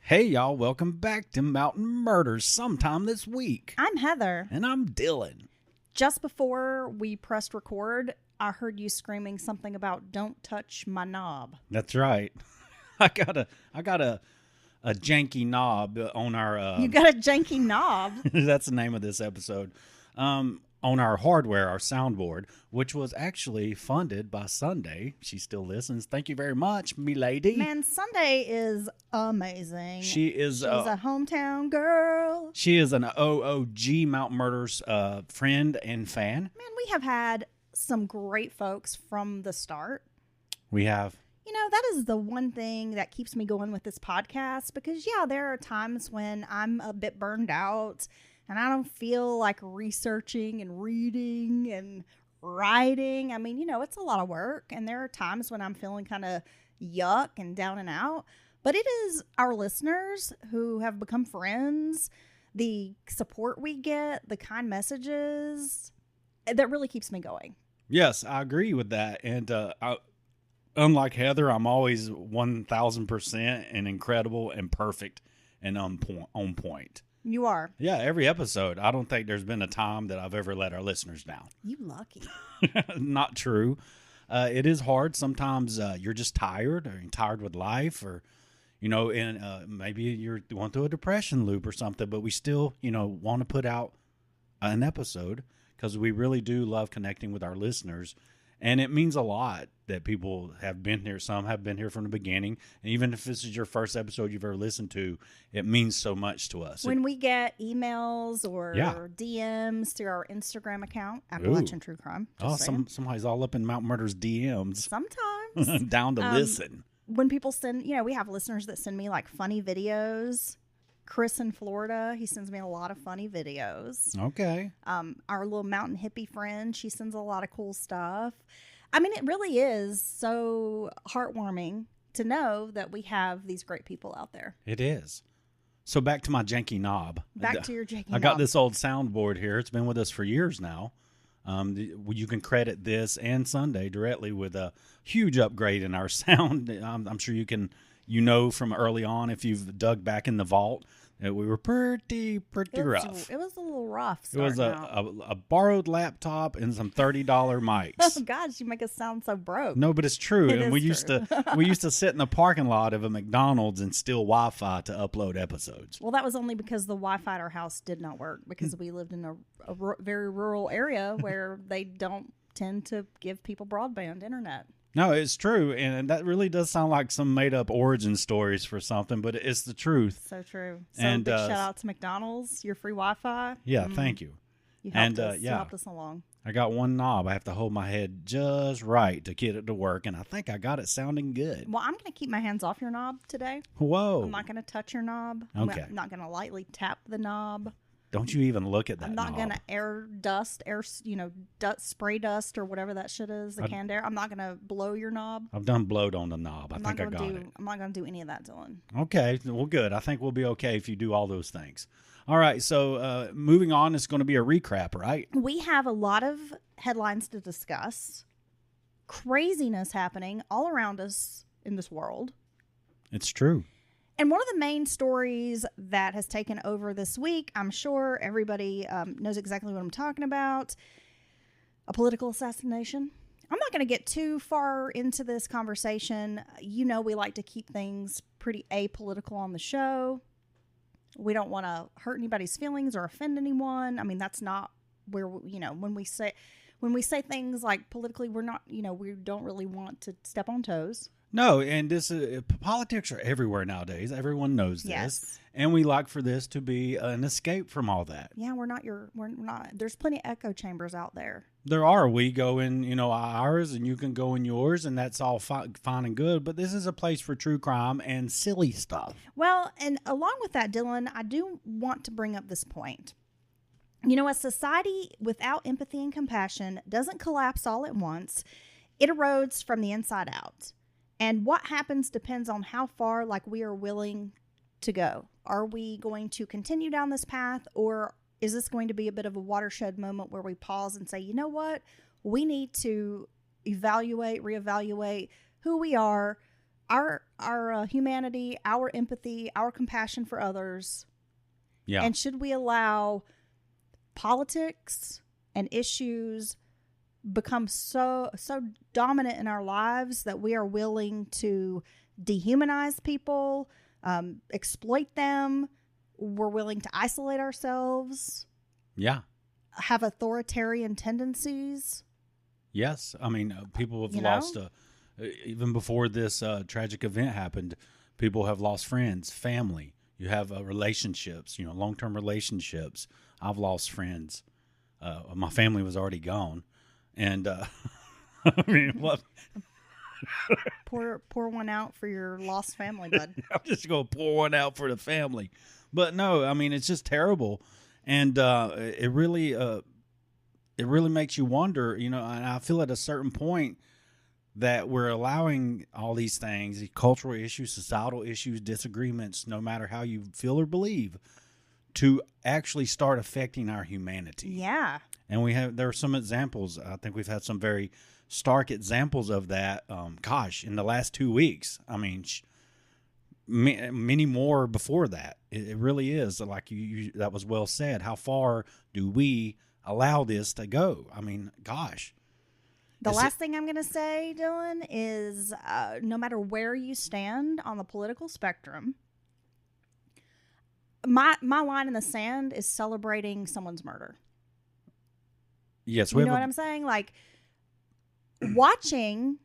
Hey, y'all, welcome back to Mountain Murders sometime this week. I'm Heather. And I'm Dylan. Just before we pressed record, I heard you screaming something about "Don't touch my knob." That's right. I got a janky knob on our... You got a janky knob? That's the name of this episode. On our hardware, our soundboard, which was actually funded by Sunday. She still listens. Thank you very much, me lady. Man, Sunday is amazing. She's a hometown girl. She is an OOG Mountain Murders friend and fan. Man, we have had some great folks from the start. We have. You know, that is the one thing that keeps me going with this podcast because, yeah, there are times when I'm a bit burned out and I don't feel like researching and reading and writing. I mean, you know, it's a lot of work. And there are times when I'm feeling kind of yuck and down and out. But it is our listeners who have become friends, the support we get, the kind messages, that really keeps me going. Yes, I agree with that. And unlike Heather, I'm always 1,000% and incredible and perfect and on point. You are. Yeah, every episode. I don't think there's been a time that I've ever let our listeners down. You lucky. Not true. It is hard. Sometimes you're just tired or you're tired with life or, you know, and maybe you're going through a depression loop or something, but we still, you know, want to put out an episode because we really do love connecting with our listeners. And it means a lot that people have been here. Some have been here from the beginning. And even if this is your first episode you've ever listened to, it means so much to us. When we get emails or DMs through our Instagram account, Appalachian True Crime. Somebody's all up in Mountain Murders DMs. Sometimes. Down to listen. When people send, you know, we have listeners that send me like funny videos. Chris in Florida, he sends me a lot of funny videos. Okay. Our little mountain hippie friend, she sends a lot of cool stuff. I mean, it really is so heartwarming to know that we have these great people out there. It is. So back to my janky knob. Back to your janky knob. I got this old soundboard here. It's been with us for years now. You can credit this and Sunday directly with a huge upgrade in our sound. I'm sure you know from early on if you've dug back in the vault that we were pretty rough. It was a little rough. It was a borrowed laptop and some $30 mics. Oh gosh, you make us sound so broke. No, but it's true. It and we is true. used to sit in the parking lot of a McDonald's and steal Wi-Fi to upload episodes. Well, that was only because the Wi-Fi at our house did not work because we lived in a very rural area where they don't tend to give people broadband internet. No, it's true, and that really does sound like some made-up origin stories for something, but it's the truth. So true. So big shout out to McDonald's, your free Wi-Fi. Yeah, thank you. You helped us. You helped us along. I got one knob. I have to hold my head just right to get it to work, and I think I got it sounding good. Well, I'm going to keep my hands off your knob today. Whoa. I'm not going to touch your knob. Okay. I'm not going to lightly tap the knob. Don't you even look at that I'm not knob. going to spray dust or whatever that shit is, the canned air. I'm not going to blow your knob. I've done blowed on the knob. I think I got it. I'm not going to do any of that, Dylan. Okay. Well, good. I think we'll be okay if you do all those things. All right. So moving on, it's going to be a recap, right? We have a lot of headlines to discuss. Craziness happening all around us in this world. It's true. And one of the main stories that has taken over this week, I'm sure everybody knows exactly what I'm talking about, a political assassination. I'm not going to get too far into this conversation. You know, we like to keep things pretty apolitical on the show. We don't want to hurt anybody's feelings or offend anyone. I mean, that's not where, when we say things like politically, we're not, we don't really want to step on toes. No, and politics are everywhere nowadays. Everyone knows this. Yes. And we like for this to be an escape from all that. Yeah, we're not. There's plenty of echo chambers out there. There are. We go in, ours, and you can go in yours, and that's all fine and good. But this is a place for true crime and silly stuff. Well, and along with that, Dylan, I do want to bring up this point. A society without empathy and compassion doesn't collapse all at once. It erodes from the inside out. And what happens depends on how far we are willing to go. Are we going to continue down this path, or is this going to be a bit of a watershed moment where we pause and say, you know what? We need to reevaluate who we are, our humanity, our empathy, our compassion for others. Yeah. And should we allow politics and issues become so dominant in our lives that we are willing to dehumanize people, exploit them? We're willing to isolate ourselves. Yeah. Have authoritarian tendencies. Yes. I mean, people have You lost, know? even before this tragic event happened, people have lost friends, family. You have relationships, long-term relationships. I've lost friends. My family was already gone. And, I mean, what? Pour one out for your lost family, bud. I'm just going to pour one out for the family. But no, I mean, it's just terrible. And it really makes you wonder, and I feel at a certain point that we're allowing all these things, these cultural issues, societal issues, disagreements, no matter how you feel or believe, to actually start affecting our humanity. Yeah. And there are some examples. I think we've had some very stark examples of that. In the last 2 weeks. I mean, many more before that. It really is like you that was well said. How far do we allow this to go? I mean, gosh. The last thing I'm going to say, Dylan, is no matter where you stand on the political spectrum, my line in the sand is celebrating someone's murder. Yes, you know what I'm saying? Like, watching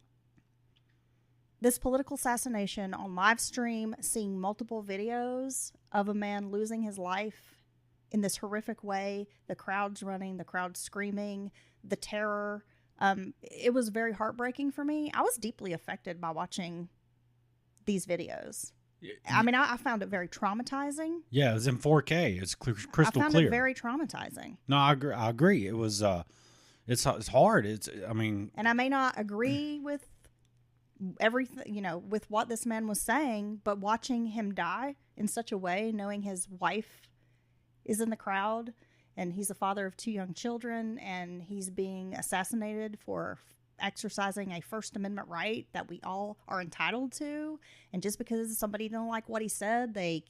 this political assassination on live stream, seeing multiple videos of a man losing his life in this horrific way, the crowd's running, the crowd's screaming, the terror. It was very heartbreaking for me. I was deeply affected by watching these videos. I mean, I found it very traumatizing. Yeah, it was in 4K. It's crystal clear. I found it very traumatizing. No, I agree. It was, it's hard. And I may not agree with everything, with what this man was saying, but watching him die in such a way, knowing his wife is in the crowd and he's a father of 2 young children and he's being assassinated for exercising a First Amendment right that we all are entitled to. And just because somebody didn't like what he said, they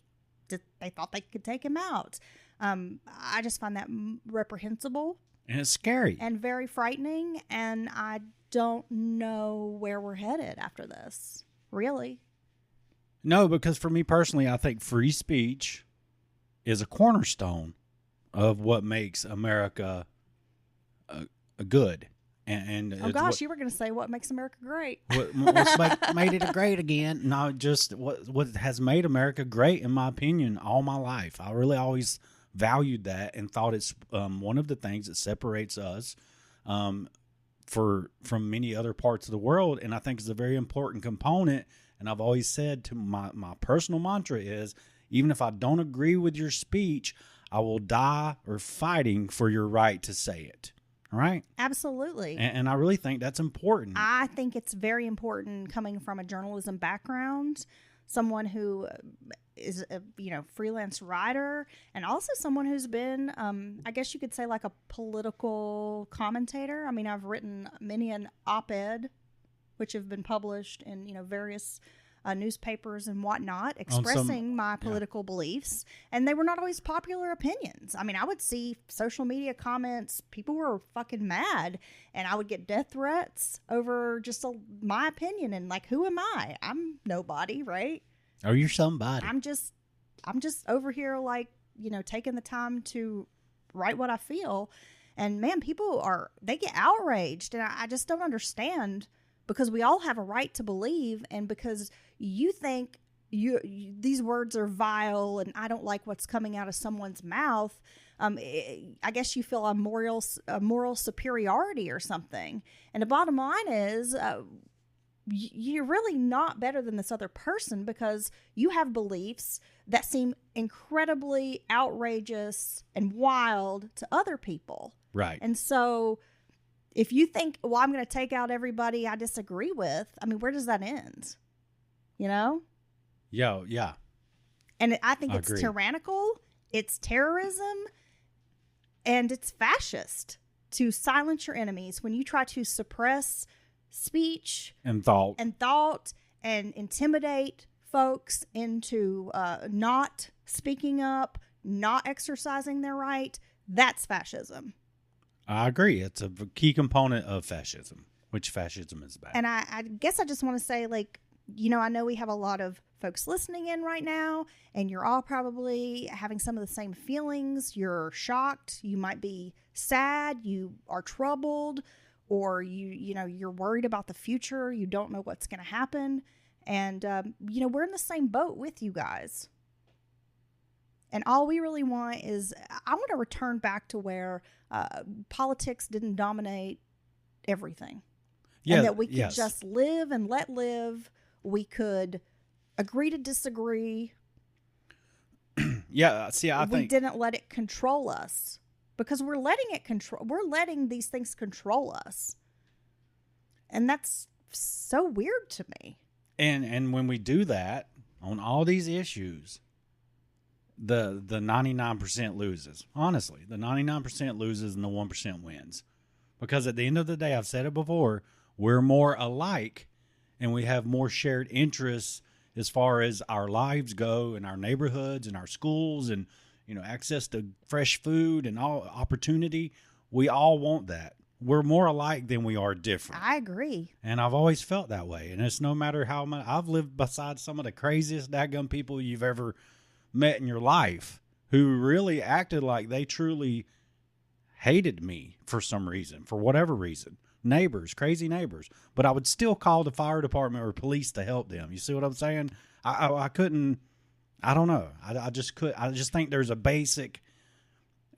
thought they could take him out. I just find that reprehensible. And it's scary. And very frightening. And I don't know where we're headed after this. Really? No, because for me personally, I think free speech is a cornerstone of what makes America a good. And oh gosh, you were going to say what makes America great. What's made it great again? No, just what has made America great, in my opinion, all my life. I really always valued that and thought it's one of the things that separates us from many other parts of the world. And I think it's a very important component. And I've always said to my personal mantra is, even if I don't agree with your speech, I will die or fighting for your right to say it. Right? Absolutely. And I really think that's important. I think it's very important coming from a journalism background, someone who is a freelance writer, and also someone who's been, I guess you could say, like a political commentator. I mean, I've written many an op-ed, which have been published in various newspapers and whatnot, expressing my political beliefs, and they were not always popular opinions. I mean, I would see social media comments, people were fucking mad, and I would get death threats over just my opinion, and like, who am I? I'm nobody, right? Oh, you're somebody. I'm just over here, like, taking the time to write what I feel, and man, they get outraged, and I just don't understand. Because we all have a right to believe, and because you think these words are vile and I don't like what's coming out of someone's mouth, I guess you feel a moral superiority or something. And the bottom line is you're really not better than this other person because you have beliefs that seem incredibly outrageous and wild to other people. Right. And so if you think, well, I'm going to take out everybody I disagree with, I mean, where does that end? Yeah. And I think it's agree. tyrannical, it's terrorism, and it's fascist to silence your enemies when you try to suppress speech and thought and intimidate folks into not speaking up, not exercising their right, that's fascism. I agree. It's a key component of fascism, which fascism is bad. And I guess I just want to say, like, I know we have a lot of folks listening in right now, and you're all probably having some of the same feelings. You're shocked. You might be sad. You are troubled, or you're worried about the future. You don't know what's going to happen. And, we're in the same boat with you guys. And all we really want is, I want to return back to where politics didn't dominate everything. Yeah, and that we could just live and let live. We could agree to disagree. Yeah, see, I think we didn't let it control us, because we're letting these things control us. And that's so weird to me. And when we do that on all these issues, the 99% loses. Honestly, the 99% loses and the 1% wins. Because at the end of the day, I've said it before, we're more alike and we have more shared interests as far as our lives go, and our neighborhoods and our schools, and access to fresh food and all opportunity. We all want that. We're more alike than we are different. I agree. And I've always felt that way. And it's no matter how much I've lived beside some of the craziest daggum people you've ever met in your life, who really acted like they truly hated me for some reason, for whatever reason. Neighbors, crazy neighbors. But I would still call the fire department or police to help them. You see what I'm saying? I couldn't, I don't know. I just think there's a basic,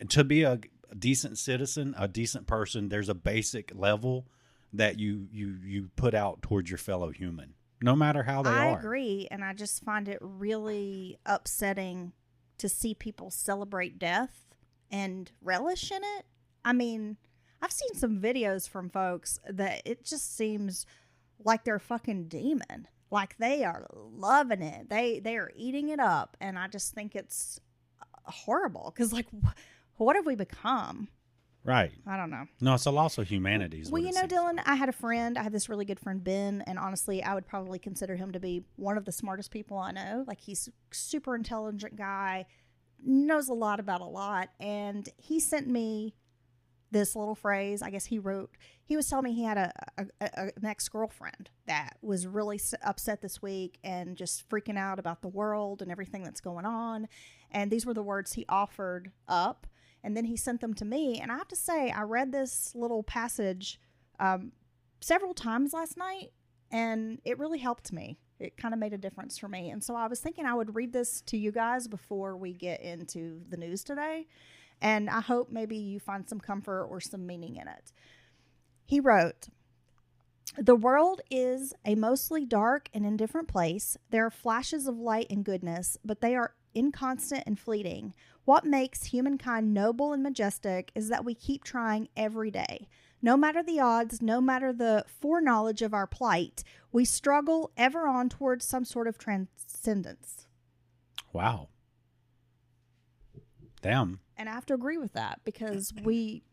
to be a decent citizen, a decent person, there's a basic level that you put out towards your fellow human, no matter how they are. I agree. And I just find it really upsetting to see people celebrate death and relish in it. I mean, I've seen some videos from folks that it just seems like they're a fucking demon. Like they are loving it. They are eating it up. And I just think it's horrible. Because, like, what have we become? Right. I don't know. No, it's a loss of humanity. Well, Dylan, I had a friend. I had this really good friend, Ben. And honestly, I would probably consider him to be one of the smartest people I know. Like, he's a super intelligent guy, knows a lot about a lot. And he sent me this little phrase. I guess he was telling me he had an ex-girlfriend that was really upset this week and just freaking out about the world and everything that's going on. And these were the words he offered up. And then he sent them to me. And I have to say, I read this little passage several times last night, and it really helped me. It kind of made a difference for me. And so I was thinking I would read this to you guys before we get into the news today. And I hope maybe you find some comfort or some meaning in it. He wrote, "The world is a mostly dark and indifferent place. There are flashes of light and goodness, but they are inconstant and fleeting. What makes humankind noble and majestic is that we keep trying every day. No matter the odds, no matter the foreknowledge of our plight, we struggle ever on towards some sort of transcendence." Wow. Damn. And I have to agree with that, because we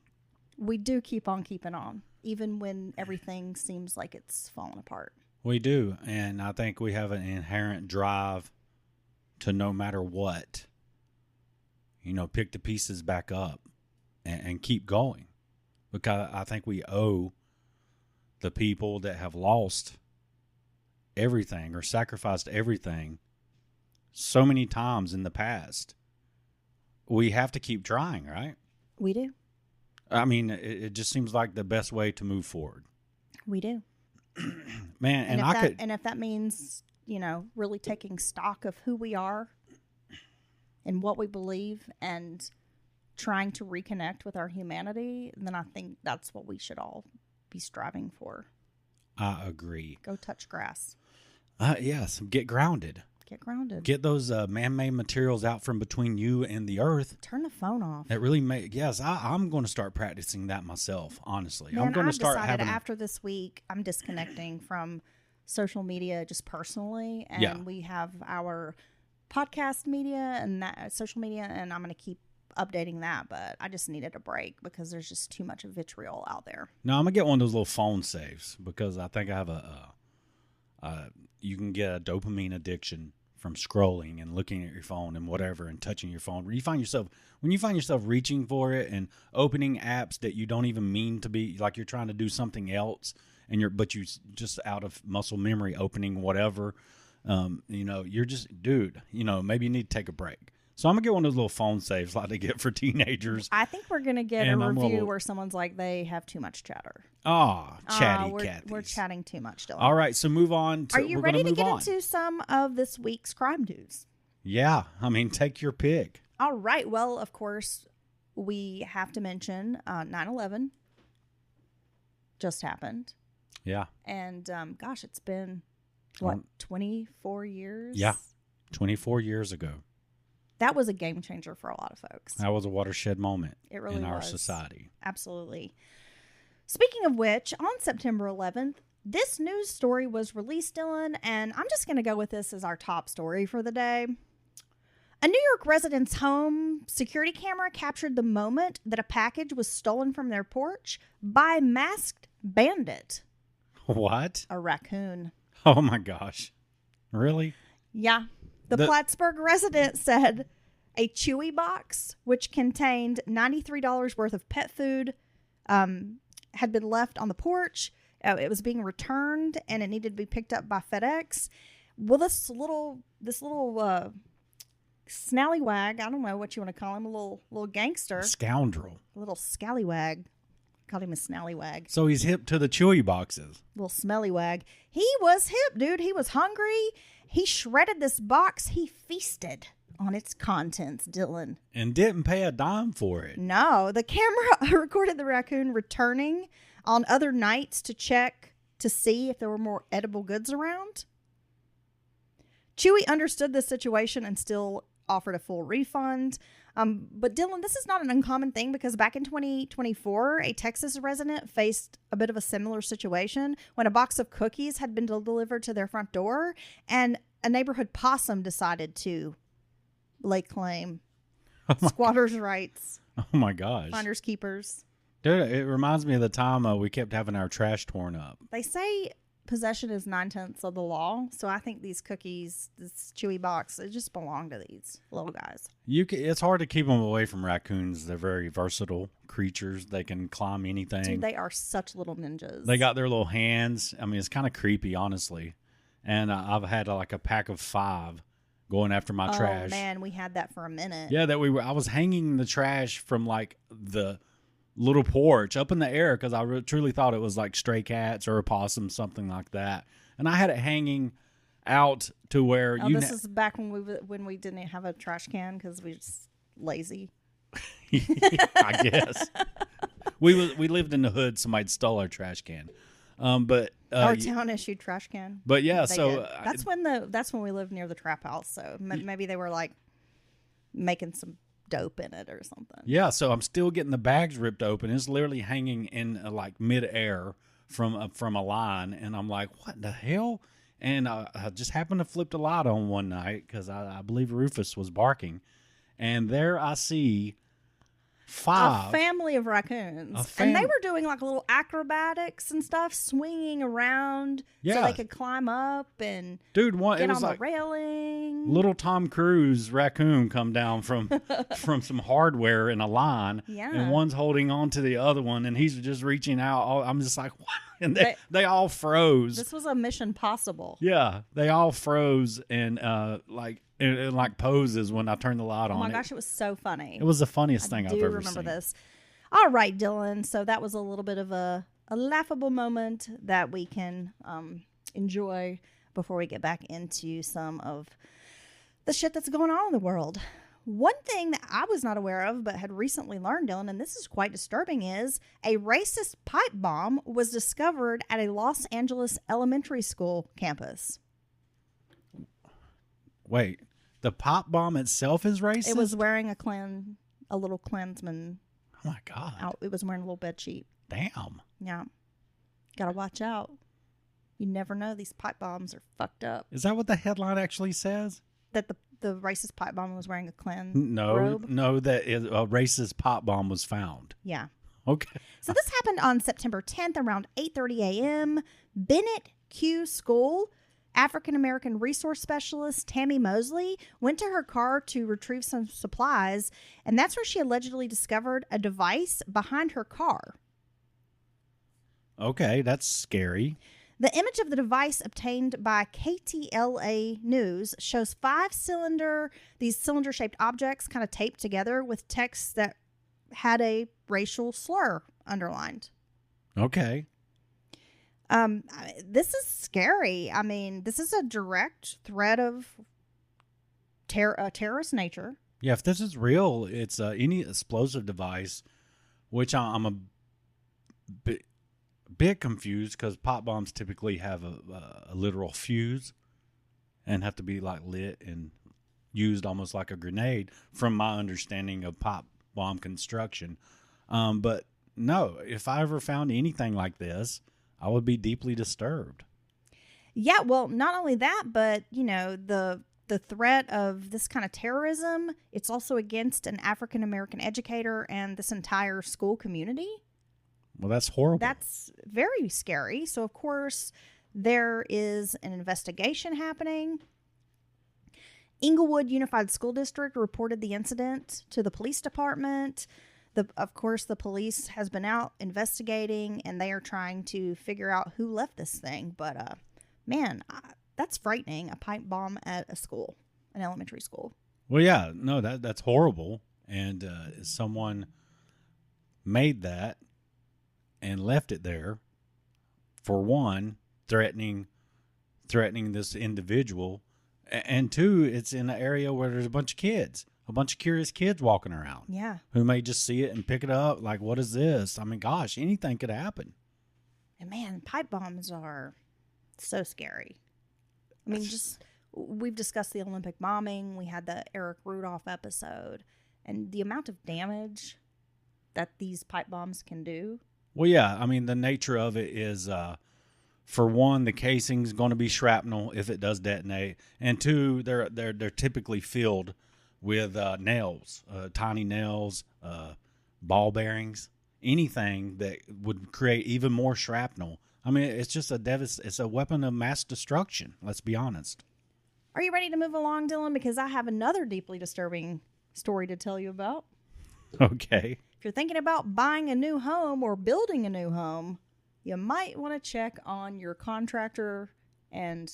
do keep on keeping on, even when everything seems like it's falling apart. We do. And I think we have an inherent drive to, no matter what, pick the pieces back up and keep going. Because I think we owe the people that have lost everything or sacrificed everything so many times in the past. We have to keep trying, right? We do. I mean, it just seems like the best way to move forward. We do. Man, and if that means, really taking stock of who we are and what we believe and trying to reconnect with our humanity, then I think that's what we should all be striving for. I agree. Go touch grass. Yes, get grounded. Get grounded. Get those man-made materials out from between you and the earth. Turn the phone off. It really I'm going to start practicing that myself, honestly. Man, I'm going to start decided after this week, I'm disconnecting from social media just personally. And we have our podcast media and that social media, and I'm going to keep updating that. But I just needed a break because there's just too much vitriol out there. No, I'm going to get one of those little phone saves, because I think I have you can get a dopamine addiction from scrolling and looking at your phone and whatever and touching your phone. When you find yourself reaching for it and opening apps that you don't even mean to be, like you're trying to do something else, but you just out of muscle memory opening whatever, you're just, dude, maybe you need to take a break. So I'm gonna get one of those little phone saves like they get for teenagers. I think we're gonna get a review where someone's like, they have too much chatter. Chatty Cathy. We're chatting too much, Dylan. All right, so move on. Are you ready to get into some of this week's crime news? Yeah, take your pick. All right. Well, of course, we have to mention 9/11 just happened. Yeah. And gosh, it's been 24 years? Yeah, 24 years ago. That was a game changer for a lot of folks. That was a watershed moment in our was. society. Absolutely. Speaking of which, on September 11th, this news story was released, Dylan, and I'm just going to go with this as our top story for the day. A New York resident's home security camera captured the moment that a package was stolen from their porch by a masked bandit. What? A raccoon. Oh my gosh. Really? Yeah. The Plattsburgh resident said a Chewy box, which contained $93 worth of pet food, had been left on the porch. It was being returned, and it needed to be picked up by FedEx. Well, this little snallywag, I don't know what you want to call him, a little gangster. Scoundrel. A little scallywag. Called him a snallywag. So he's hip to the Chewy boxes. Little smelly wag. He was hip, dude. He was hungry. He shredded this box. He feasted on its contents, Dylan. And didn't pay a dime for it. No. The camera recorded the raccoon returning on other nights to check to see if there were more edible goods around. Chewy understood the situation and still offered a full refund. But Dylan, this is not an uncommon thing because back in 2024, a Texas resident faced a bit of a similar situation when a box of cookies had been delivered to their front door and a neighborhood possum decided to lay claim. Squatters' rights. Oh my gosh. Finders keepers. Dude, it reminds me of the time we kept having our trash torn up. They say possession is 9/10 of the law, so I think these cookies, this Chewy box, it just belong to these little guys. It's hard to keep them away from raccoons. They're very versatile creatures. They can climb anything. Dude, they are such little ninjas. They got their little hands. It's kind of creepy, honestly. And I've had a pack of 5 going after my trash. Oh man, we had that for a minute. Yeah, I was hanging the trash from the little porch up in the air because I truly thought it was like stray cats or a possum, something like that. And I had it hanging out to where this is back when we didn't have a trash can because we were just lazy. I guess we lived in the hood. Somebody stole our trash can, but our town issued trash can. But yeah, that's when we lived near the trap house. So maybe they were like making some dope in it or something. Yeah, so I'm still getting the bags ripped open. It's literally hanging in mid-air from a line, and I'm like, what the hell? And I just happened to flip the light on one night because I believe Rufus was barking, and there I see 5. A family of raccoons. And they were doing little acrobatics and stuff, swinging around so they could climb up and get on the railing. Little Tom Cruise raccoon come down from some hardware in a line. Yeah. And one's holding on to the other one, and he's just reaching out. I'm just like, what? And they all froze. This was a mission possible. Yeah. They all froze and in poses when I turned the light on. Oh my gosh, it was so funny. It was the funniest thing I've ever seen. I do remember this. All right, Dylan. So that was a little bit of a laughable moment that we can enjoy before we get back into some of the shit that's going on in the world. One thing that I was not aware of but had recently learned, Dylan, and this is quite disturbing, is a racist pipe bomb was discovered at a Los Angeles elementary school campus. Wait. The pop bomb itself is racist? It was wearing a little Klansman. Oh my God. It was wearing a little bed sheet. Damn. Yeah. Gotta watch out. You never know. These pipe bombs are fucked up. Is that what the headline actually says? That the racist pipe bomb was wearing a Klan robe? No, that a racist pipe bomb was found. Yeah. Okay. So this happened on September 10th around 8:30 a.m. Bennett Q School African American resource specialist Tammy Mosley went to her car to retrieve some supplies, and that's where she allegedly discovered a device behind her car. Okay, that's scary. The image of the device obtained by KTLA News shows these cylinder-shaped objects kind of taped together with text that had a racial slur underlined. Okay. This is scary. I mean, this is a direct threat of terrorist nature. Yeah, if this is real, it's any explosive device, which I'm a bit confused because pop bombs typically have a literal fuse and have to be like lit and used almost like a grenade from my understanding of pop bomb construction. But no, if I ever found anything like this, I would be deeply disturbed. Yeah, well, not only that, but, you know, the threat of this kind of terrorism, it's also against an African-American educator and this entire school community. Well, that's horrible. That's very scary. So, of course, there is an investigation happening. Inglewood Unified School District reported the incident to the police department. Of course, the police has been out investigating, and they are trying to figure out who left this thing. But, man, that's frightening, a pipe bomb at a school, an elementary school. Well, yeah, no, that's horrible. And someone made that and left it there, for one, threatening this individual, and two, it's in an area where there's a bunch of curious kids walking around. Yeah. Who may just see it and pick it up like, what is this? I mean, gosh, anything could happen. And man, pipe bombs are so scary. I mean, we've discussed the Olympic bombing. We had the Eric Rudolph episode, and the amount of damage that these pipe bombs can do. Well, yeah, I mean, the nature of it is, for one, the casing's going to be shrapnel if it does detonate, and two, they're typically filled with nails, tiny nails, ball bearings, anything that would create even more shrapnel. I mean, it's just it's a weapon of mass destruction. Let's be honest. Are you ready to move along, Dylan? Because I have another deeply disturbing story to tell you about. Okay. If you're thinking about buying a new home or building a new home, you might want to check on your contractor and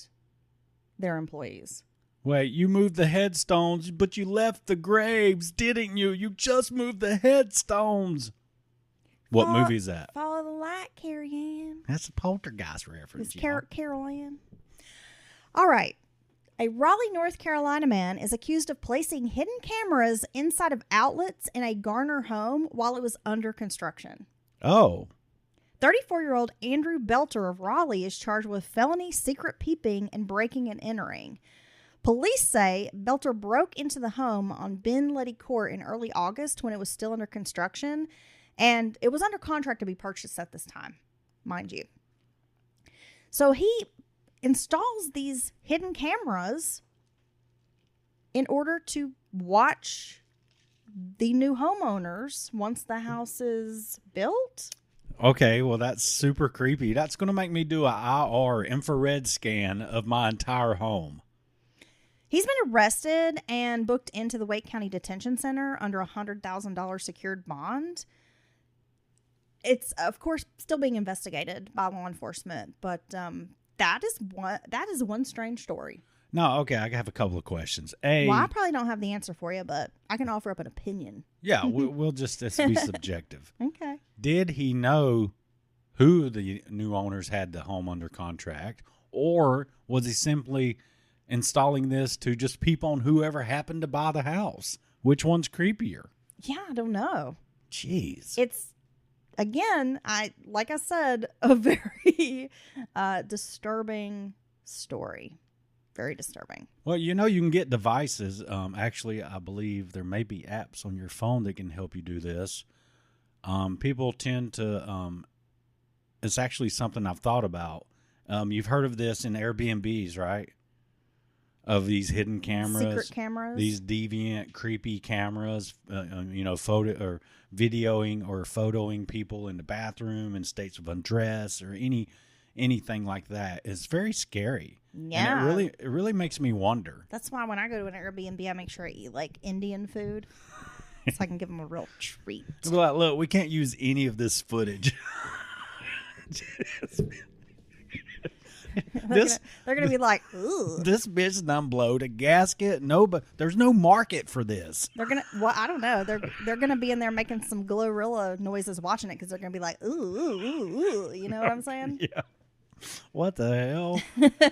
their employees. Wait, you moved the headstones, but you left the graves, didn't you? You just moved the headstones. What movie is that? Follow the light, Carrie Ann. That's a Poltergeist reference. It's Carol Ann. All right. A Raleigh, North Carolina man is accused of placing hidden cameras inside of outlets in a Garner home while it was under construction. Oh. 34-year-old Andrew Belter of Raleigh is charged with felony secret peeping and breaking and entering. Police say Belter broke into the home on Ben Leddy Court in early August when it was still under construction, and it was under contract to be purchased at this time, mind you. So he installs these hidden cameras in order to watch the new homeowners once the house is built. Okay, well, that's super creepy. That's going to make me do an IR infrared scan of my entire home. He's been arrested and booked into the Wake County Detention Center under a $100,000 secured bond. It's, of course, still being investigated by law enforcement, but that is one strange story. No, okay, I have a couple of questions. Well, I probably don't have the answer for you, but I can offer up an opinion. Yeah, we'll just be subjective. Okay. Did he know who the new owners had the home under contract, or was he simply installing this to just peep on whoever happened to buy the house? Which one's creepier? Yeah, I don't know. Jeez. It's, again, like I said, a very disturbing story. Very disturbing. Well, you know, you can get devices. Actually, I believe there may be apps on your phone that can help you do this. People tend to, it's actually something I've thought about. You've heard of this in Airbnbs, right? Of these hidden cameras. Secret cameras. These deviant, creepy cameras, photo or videoing or photoing people in the bathroom in states of undress or any anything like that is very scary. Yeah. And it really makes me wonder. That's why when I go to an Airbnb, I make sure I eat like Indian food so I can give them a real treat. Be like, look, we can't use any of this footage. They're gonna be like, ooh. This bitch done blowed a gasket. No, but there's no market for this. They're gonna. Well, I don't know. They're gonna be in there making some glorilla noises watching it because they're gonna be like, ooh, ooh, ooh, ooh. You know what I'm saying? Yeah. What the hell?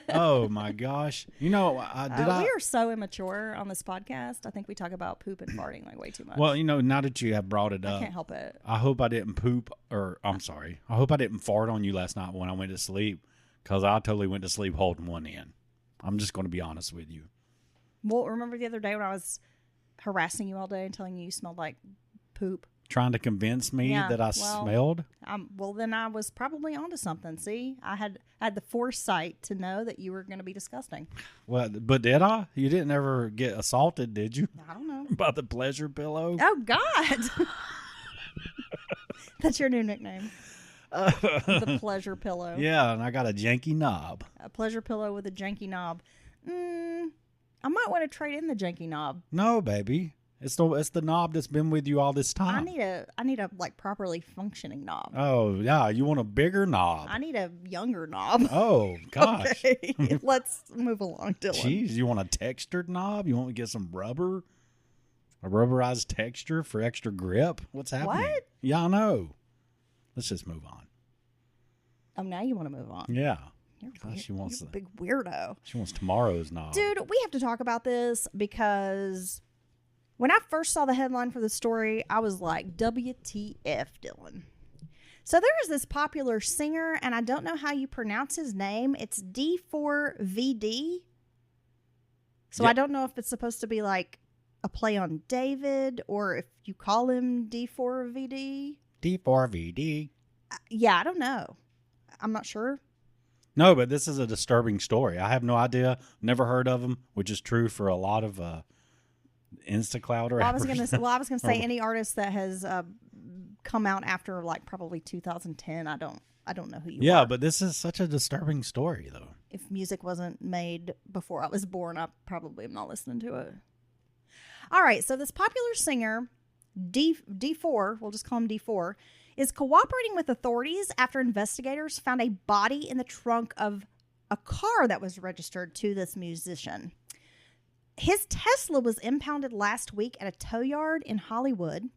Oh my gosh! You know, we are so immature on this podcast. I think we talk about poop and farting like way too much. Well, you know, now that you have brought it up, I can't help it. I hope I didn't poop, or I'm sorry. I hope I didn't fart on you last night when I went to sleep, because I totally went to sleep holding one in. I'm just going to be honest with you. Well, remember the other day when I was harassing you all day and telling you smelled like poop? Trying to convince me that I smelled? Well, then I was probably onto something. See, I had the foresight to know that you were going to be disgusting. Well, but did I? You didn't ever get assaulted, did you? I don't know. By the pleasure pillow? Oh, God. That's your new nickname. The pleasure pillow. Yeah, and I got a janky knob. A pleasure pillow with a janky knob. I might want to trade in the janky knob. No, baby. It's the knob that's been with you all this time. I need a like properly functioning knob. Oh, yeah. You want a bigger knob. I need a younger knob. Oh, gosh. Okay. Let's move along, Dylan. Jeez, you want a textured knob? You want to get some rubber? A rubberized texture for extra grip? What's happening? What? Yeah, I know. Let's just move on. Oh, now you want to move on. Yeah. You're a big weirdo. She wants tomorrow's knob. Dude, we have to talk about this because when I first saw the headline for the story, I was like, WTF, Dylan. So there is this popular singer, and I don't know how you pronounce his name. It's D4VD. So I don't know if it's supposed to be like a play on David or if you call him D4VD. D4VD. Yeah, I don't know. I'm not sure. No, but this is a disturbing story. I have no idea. Never heard of him, which is true for a lot of InstaCloud rappers. I was gonna say any artist that has come out after like probably 2010. I don't know who you are. Yeah, but this is such a disturbing story, though. If music wasn't made before I was born, I probably am not listening to it. All right, so this popular singer, D4, we'll just call him D4, is cooperating with authorities after investigators found a body in the trunk of a car that was registered to this musician. His Tesla was impounded last week at a tow yard in Hollywood.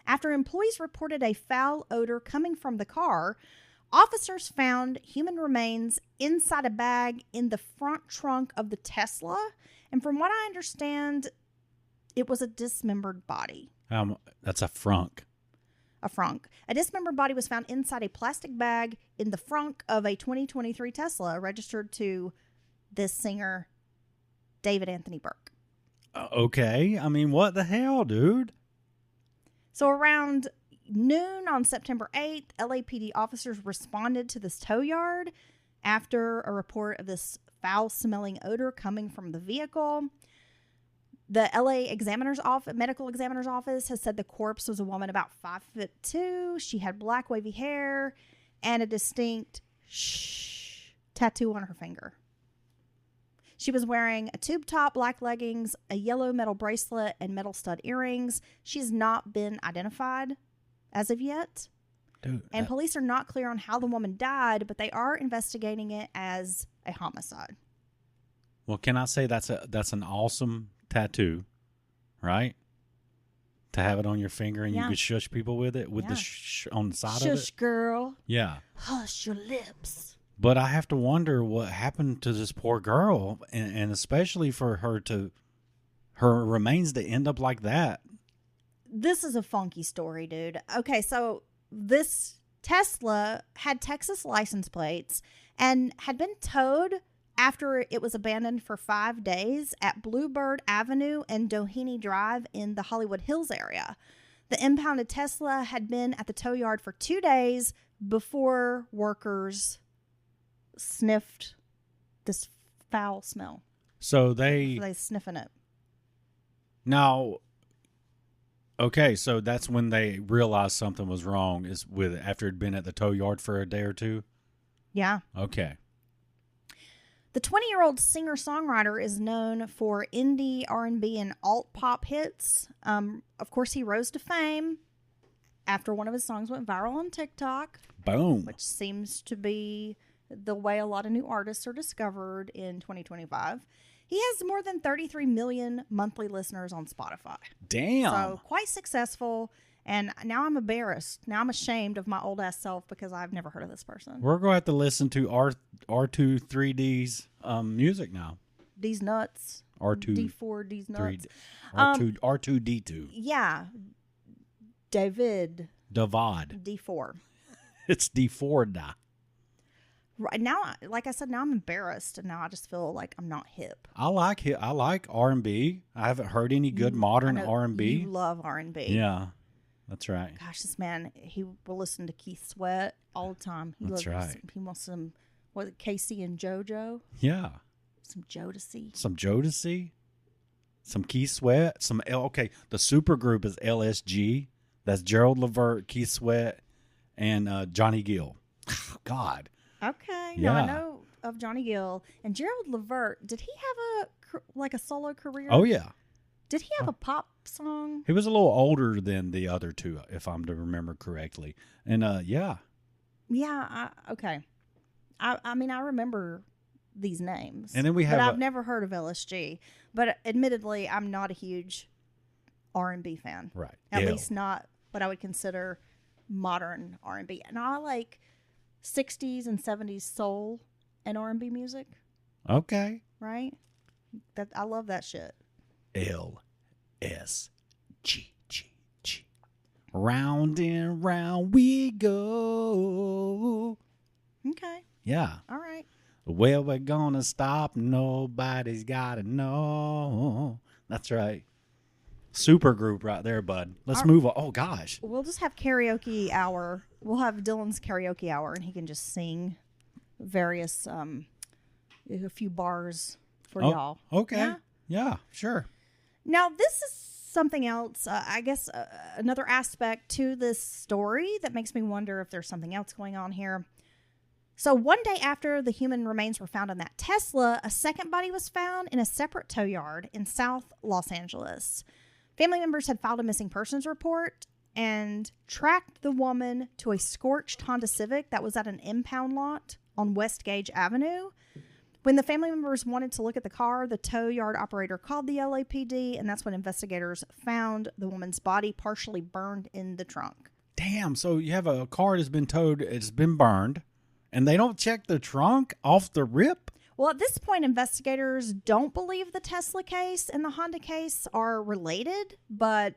After employees reported a foul odor coming from the car, officers found human remains inside a bag in the front trunk of the Tesla. And from what I understand, it was a dismembered body. That's a frunk. A frunk. A dismembered body was found inside a plastic bag in the frunk of a 2023 Tesla registered to this singer, David Anthony Burke. Okay. I mean, what the hell, dude? So around noon on September 8th, LAPD officers responded to this tow yard after a report of this foul-smelling odor coming from the vehicle. The LA medical examiner's office has said the corpse was a woman about 5'2". She had black wavy hair and a distinct tattoo on her finger. She was wearing a tube top, black leggings, a yellow metal bracelet, and metal stud earrings. She's not been identified as of yet. Dude, and police are not clear on how the woman died, but they are investigating it as a homicide. Well, can I say that's an awesome tattoo, right? To have it on your finger and you could shush people with it, with the on the side of it. Shush, girl. Yeah. Hush your lips. But I have to wonder what happened to this poor girl, and especially for her remains to end up like that. This is a funky story, dude. Okay, so this Tesla had Texas license plates and had been towed after it was abandoned for 5 days at Bluebird Avenue and Doheny Drive in the Hollywood Hills area. The impounded Tesla had been at the tow yard for 2 days before workers sniffed this foul smell. So they sniffing it. Now, okay, so that's when they realized something was wrong, is with after it'd been at the tow yard for a day or two? Yeah. Okay. The 20-year-old singer-songwriter is known for indie, R&B, and alt-pop hits. Of course, he rose to fame after one of his songs went viral on TikTok. Boom. Which seems to be the way a lot of new artists are discovered in 2025. He has more than 33 million monthly listeners on Spotify. Damn. So quite successful. And now I'm embarrassed. Now I'm ashamed of my old ass self because I've never heard of this person. We're going to have to listen to R2-3D's music now. D's nuts. R2 D4, D's nuts. R2D2. Yeah. David. D4. It's D4 da. Right now, like I said, now I'm embarrassed, and now I just feel like I'm not hip. I like R&B. I haven't heard any good modern R&B. You love R&B. Yeah, that's right. Gosh, this man, he will listen to Keith Sweat all the time. That's right. He wants some, Casey and JoJo? Yeah. Some Jodeci. Some Keith Sweat. Okay, the super group is LSG. That's Gerald Levert, Keith Sweat, and Johnny Gill. God. Okay. Yeah. Now I know of Johnny Gill. And Gerald Levert, did he have a solo career? Oh, yeah. Did he have a pop song? He was a little older than the other two, if I'm to remember correctly. And, yeah. Yeah, okay. I mean, I remember these names. And then we have But I've never heard of LSG. But admittedly, I'm not a huge R&B fan. Right. At least not what I would consider modern R&B. And I like 60s and 70s soul and R&B music. Okay. Right? I love that shit. LSG. Round and round we go. Okay. Yeah. All right. Where we're gonna stop, nobody's gotta know. That's right. Super group right there, bud. Let's move on. Oh, gosh. We'll just have karaoke hour. We'll have Dylan's karaoke hour, and he can just sing various, a few bars for y'all. Okay. Yeah, sure. Now, this is something else, I guess, another aspect to this story that makes me wonder if there's something else going on here. So one day after the human remains were found in that Tesla, a second body was found in a separate tow yard in South Los Angeles. Family members had filed a missing persons report and tracked the woman to a scorched Honda Civic that was at an impound lot on West Gage Avenue. When the family members wanted to look at the car, the tow yard operator called the LAPD, and that's when investigators found the woman's body partially burned in the trunk. Damn, so you have a car that's been towed, it's been burned, and they don't check the trunk off the rip? Well, at this point, investigators don't believe the Tesla case and the Honda case are related, but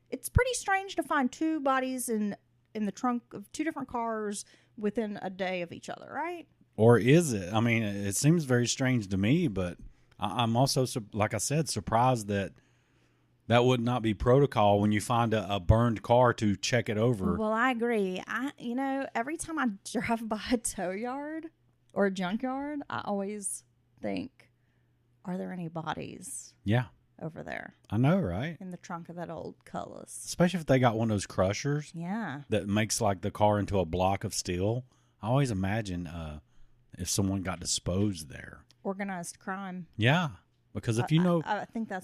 it's pretty strange to find two bodies in the trunk of two different cars within a day of each other, right? Or is it? I mean, it seems very strange to me, but I'm also, like I said, surprised that would not be protocol when you find a burned car to check it over. Well, I agree. Every time I drive by a tow yard or a junkyard, I always think, are there any bodies? Yeah. Over there. I know, right? In the trunk of that old Cullis. Especially if they got one of those crushers. Yeah. That makes like the car into a block of steel. I always imagine if someone got disposed there. Organized crime. Yeah. Because if you know... I think that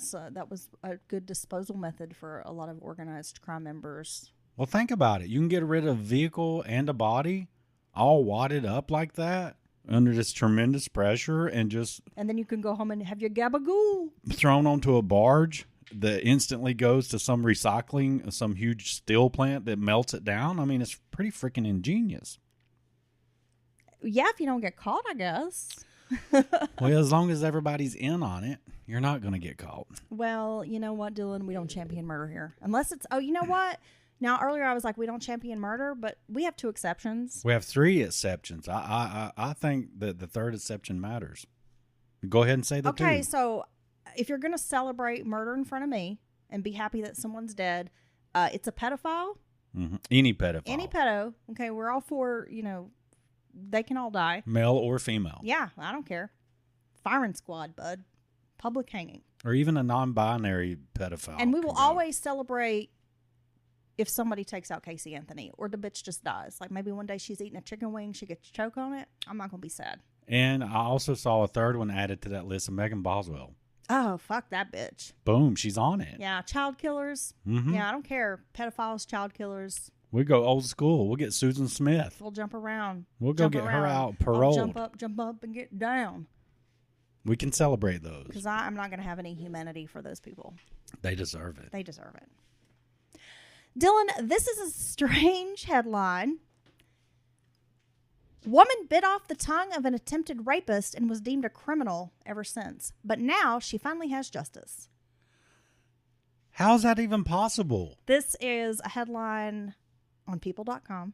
was a good disposal method for a lot of organized crime members. Well, think about it. You can get rid of a vehicle and a body all wadded up like that under this tremendous pressure and just... And then you can go home and have your gabagool. Thrown onto a barge that instantly goes to some recycling, some huge steel plant that melts it down. I mean, it's pretty freaking ingenious. Yeah, if you don't get caught, I guess. Well, as long as everybody's in on it, you're not going to get caught. Well, you know what, Dylan? We don't champion murder here. Unless it's... Oh, you know what? Now, earlier I was like, we don't champion murder, but we have two exceptions. We have three exceptions. I think that the third exception matters. Go ahead and say the two. Okay, so if you're going to celebrate murder in front of me and be happy that someone's dead, it's a pedophile. Mm-hmm. Any pedophile. Any pedo. Okay, we're all for, they can all die. Male or female. Yeah, I don't care. Firing squad, bud. Public hanging. Or even a non-binary pedophile. And we will always celebrate if somebody takes out Casey Anthony or the bitch just dies. Like maybe one day she's eating a chicken wing, she gets choke on it. I'm not going to be sad. And I also saw a third one added to that list of Megan Boswell. Oh, fuck that bitch. Boom, she's on it. Yeah, child killers. Mm-hmm. Yeah, I don't care. Pedophiles, child killers. We go old school. We'll get Susan Smith. We'll jump around. We'll go get her out paroled. I'll jump up and get down. We can celebrate those. Because I'm not going to have any humanity for those people. They deserve it. They deserve it. Dylan, this is a strange headline. Woman bit off the tongue of an attempted rapist and was deemed a criminal ever since. But now she finally has justice. How's that even possible? This is a headline on people.com.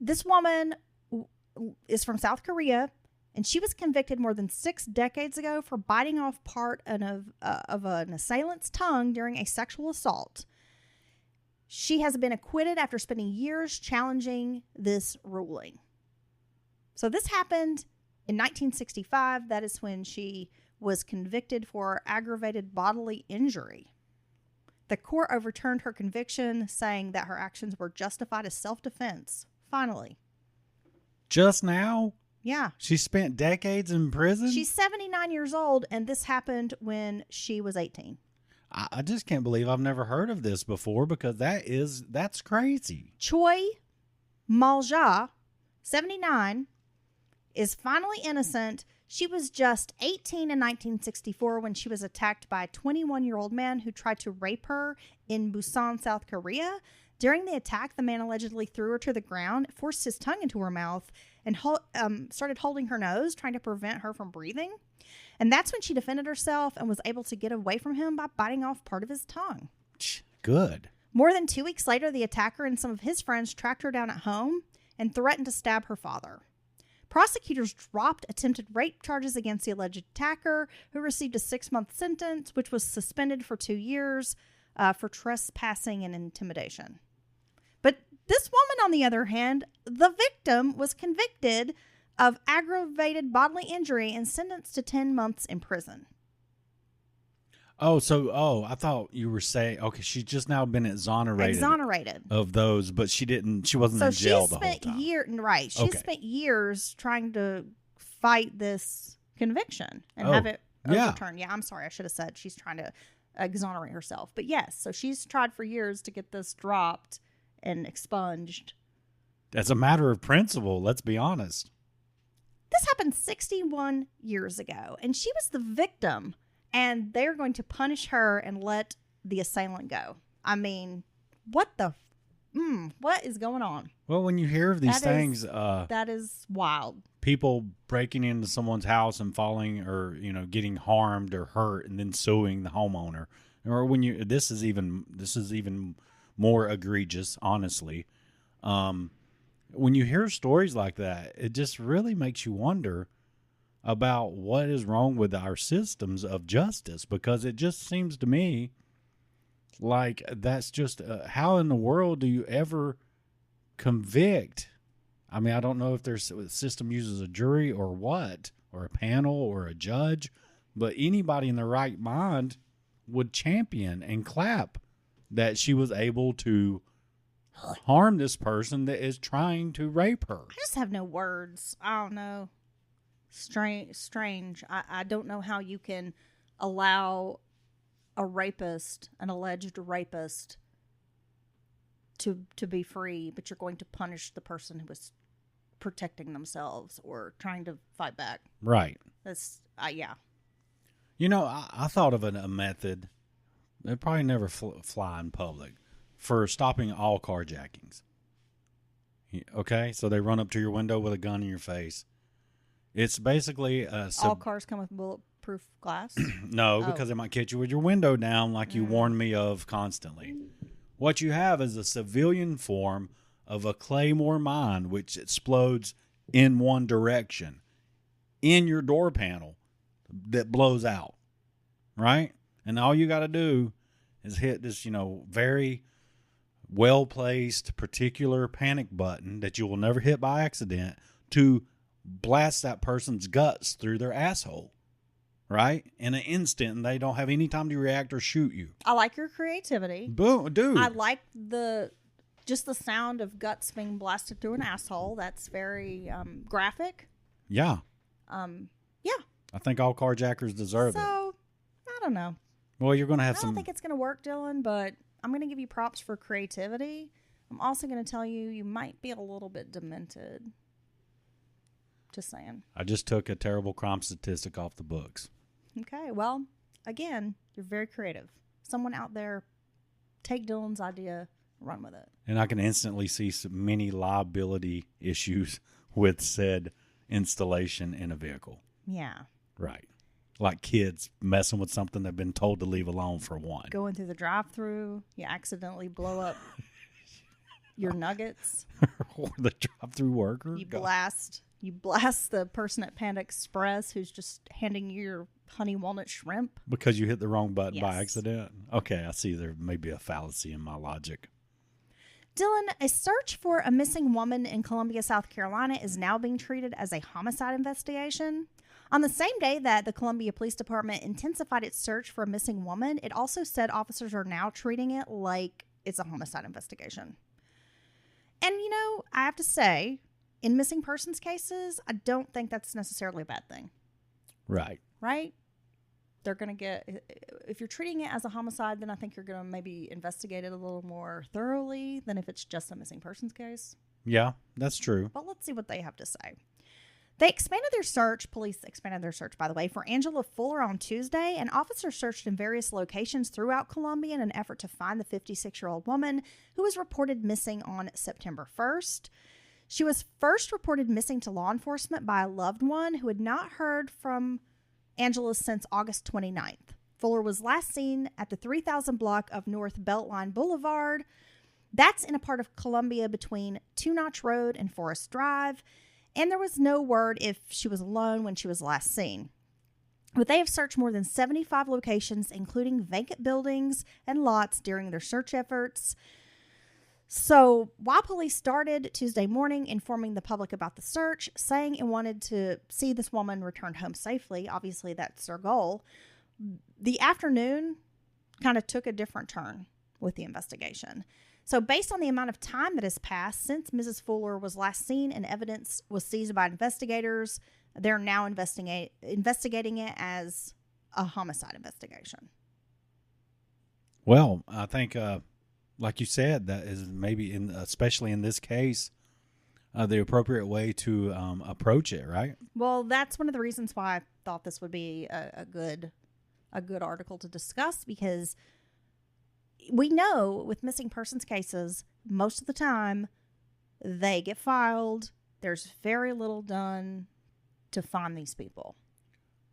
This woman is from South Korea, and she was convicted more than 6 decades ago for biting off part of an assailant's tongue during a sexual assault. She has been acquitted after spending years challenging this ruling. So this happened in 1965. That is when she was convicted for aggravated bodily injury. The court overturned her conviction, saying that her actions were justified as self-defense. Finally. Just now? Yeah. She spent decades in prison? She's 79 years old, and this happened when she was 18. I just can't believe I've never heard of this before, because that's crazy. Choi Malja, 79, is finally innocent. She was just 18 in 1964 when she was attacked by a 21-year-old man who tried to rape her in Busan, South Korea. During the attack, the man allegedly threw her to the ground, forced his tongue into her mouth, and started holding her nose, trying to prevent her from breathing. And that's when she defended herself and was able to get away from him by biting off part of his tongue. Good. More than 2 weeks later, the attacker and some of his friends tracked her down at home and threatened to stab her father. Prosecutors dropped attempted rape charges against the alleged attacker, who received a 6-month sentence, which was suspended for 2 years for trespassing and intimidation. But this woman, on the other hand, the victim, was convicted of aggravated bodily injury and sentenced to 10 months in prison. I thought you were saying, okay, she's just now been exonerated of those, but she wasn't in jail the whole time. She spent years trying to fight this conviction and have it overturned. Yeah, I'm sorry, I should have said she's trying to exonerate herself. But yes, so she's tried for years to get this dropped and expunged. That's a matter of principle, let's be honest. This happened 61 years ago, and she was the victim, and they're going to punish her and let the assailant go. I mean, what is going on? Well, when you hear of these things, that is wild. People breaking into someone's house and falling, or getting harmed or hurt, and then suing the homeowner, or this is even more egregious, honestly. When you hear stories like that, it just really makes you wonder about what is wrong with our systems of justice, because it just seems to me like that's just how in the world do you ever convict? I mean, I don't know if the system uses a jury or what, or a panel or a judge, but anybody in their right mind would champion and clap that she was able to harm this person that is trying to rape her. I just have no words. I don't know. Strange. I don't know how you can allow a rapist, an alleged rapist, to be free, but you're going to punish the person who was protecting themselves or trying to fight back. Right. That's yeah. I thought of a method. It probably never fly in public, for stopping all carjackings. Okay, so they run up to your window with a gun in your face. It's basically all cars come with bulletproof glass? No, because they might catch you with your window down, like you warn me of constantly. What you have is a civilian form of a claymore mine, which explodes in one direction in your door panel that blows out, right? And all you got to do is hit this, very well-placed particular panic button that you will never hit by accident to blast that person's guts through their asshole, right? In an instant, and they don't have any time to react or shoot you. I like your creativity. Boom, dude. I like just the sound of guts being blasted through an asshole. That's very graphic. Yeah. Yeah. I think all carjackers deserve it. So, I don't know. Well, you're going to have I some... don't think it's going to work, Dylan, but I'm going to give you props for creativity. I'm also going to tell you might be a little bit demented. Just saying. I just took a terrible crime statistic off the books. Okay, well, again, you're very creative. Someone out there, take Dylan's idea, run with it. And I can instantly see many liability issues with said installation in a vehicle. Yeah. Right. Like kids messing with something they've been told to leave alone for one. Going through the drive-thru, you accidentally blow up your nuggets. Or the drive-through worker. You blast the person at Panda Express who's just handing you your honey walnut shrimp. Because you hit the wrong button by Yes. accident? Okay, I see there may be a fallacy in my logic. Dylan, a search for a missing woman in Columbia, South Carolina is now being treated as a homicide investigation. On the same day that the Columbia Police Department intensified its search for a missing woman, it also said officers are now treating it like it's a homicide investigation. And, I have to say, in missing persons cases, I don't think that's necessarily a bad thing. Right. Right? They're going to get, if you're treating it as a homicide, then I think you're going to maybe investigate it a little more thoroughly than if it's just a missing persons case. Yeah, that's true. But let's see what they have to say. Police expanded their search, by the way, for Angela Fuller on Tuesday, and officers searched in various locations throughout Columbia in an effort to find the 56-year-old woman who was reported missing on September 1st. She was first reported missing to law enforcement by a loved one who had not heard from Angela since August 29th. Fuller was last seen at the 3000 block of North Beltline Boulevard. That's in a part of Columbia between Two Notch Road and Forest Drive. And there was no word if she was alone when she was last seen. But they have searched more than 75 locations, including vacant buildings and lots during their search efforts. So while police started Tuesday morning informing the public about the search, saying it wanted to see this woman return home safely, obviously that's their goal, the afternoon kind of took a different turn with the investigation. So based on the amount of time that has passed since Mrs. Fuller was last seen and evidence was seized by investigators, they're now investigating it as a homicide investigation. Well, I think, like you said, that is maybe, especially in this case, the appropriate way to approach it, right? Well, that's one of the reasons why I thought this would be a good article to discuss, because we know with missing persons cases, most of the time they get filed. There's very little done to find these people.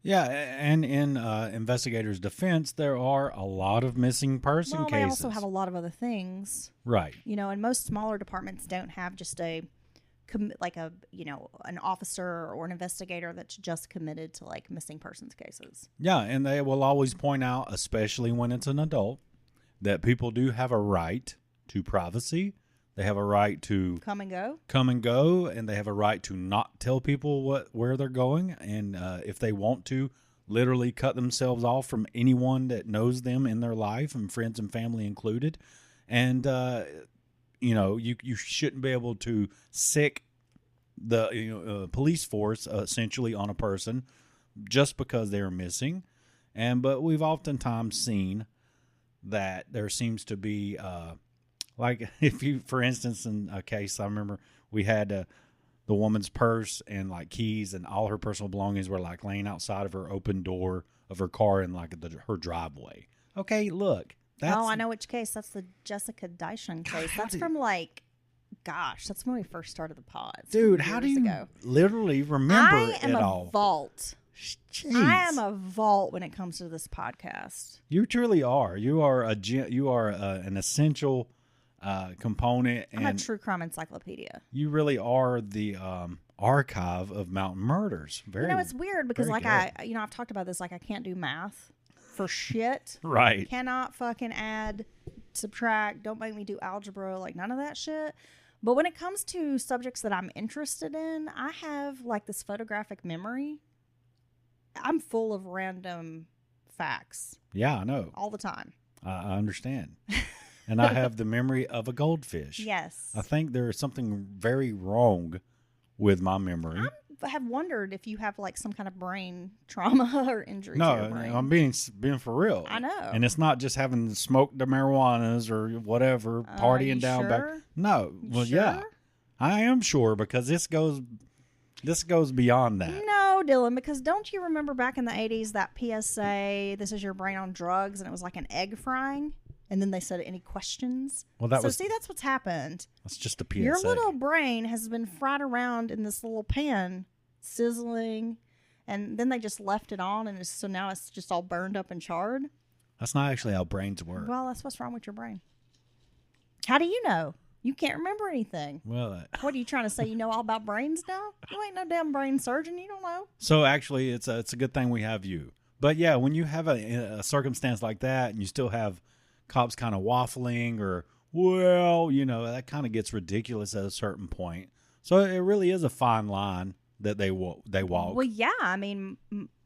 Yeah, and in investigators' defense, there are a lot of missing person cases. They also have a lot of other things. Right. And most smaller departments don't have just an officer or an investigator that's just committed to missing persons cases. Yeah, and they will always point out, especially when it's an adult, that people do have a right to privacy. They have a right to come and go, and they have a right to not tell people where they're going. And if they want to, literally cut themselves off from anyone that knows them in their life, and friends and family included. And you shouldn't be able to sick the police force essentially on a person just because they're missing. But we've oftentimes seen that there seems to be if you, for instance, in a case, I remember we had the woman's purse and keys and all her personal belongings were laying outside of her open door of her car in her driveway. Okay, look. I know which case. That's the Jessica Dyson case. That's from that's when we first started the pod. Dude, how do you literally remember it all? I am a vault. Jeez. I am a vault when it comes to this podcast. You truly are. You are an essential component. I'm a true crime encyclopedia. You really are the archive of mountain murders. It's weird because I've talked about this. I can't do math for shit. Right. Cannot fucking add, subtract. Don't make me do algebra. None of that shit. But when it comes to subjects that I'm interested in, I have this photographic memory. I'm full of random facts Yeah, I know. all the time. I understand. And I have the memory of a goldfish. Yes. I think there is something very wrong with my memory. I have wondered if you have like some kind of brain trauma or injury to your No, brain. I'm being for real. I know. And it's not just having smoked the marijuanas or whatever, partying down sure? back. No. Well, yeah. I am sure because this goes beyond that. No, Dylan, because don't you remember back in the 80s that PSA, this is your brain on drugs, and it was like an egg frying? And then they said, any questions? Well, that's what's happened. That's just a PSA. Your little brain has been fried around in this little pan, sizzling, and then they just left it on, and so now it's just all burned up and charred. That's not actually how brains work. Well, that's what's wrong with your brain. How do you know? You can't remember anything. Well, what are you trying to say? You know all about brains now? You ain't no damn brain surgeon. You don't know. So actually, it's a good thing we have you. But yeah, when you have a circumstance like that, and you still have cops kind of waffling, or that kind of gets ridiculous at a certain point. So it really is a fine line that they walk. Well, yeah. I mean,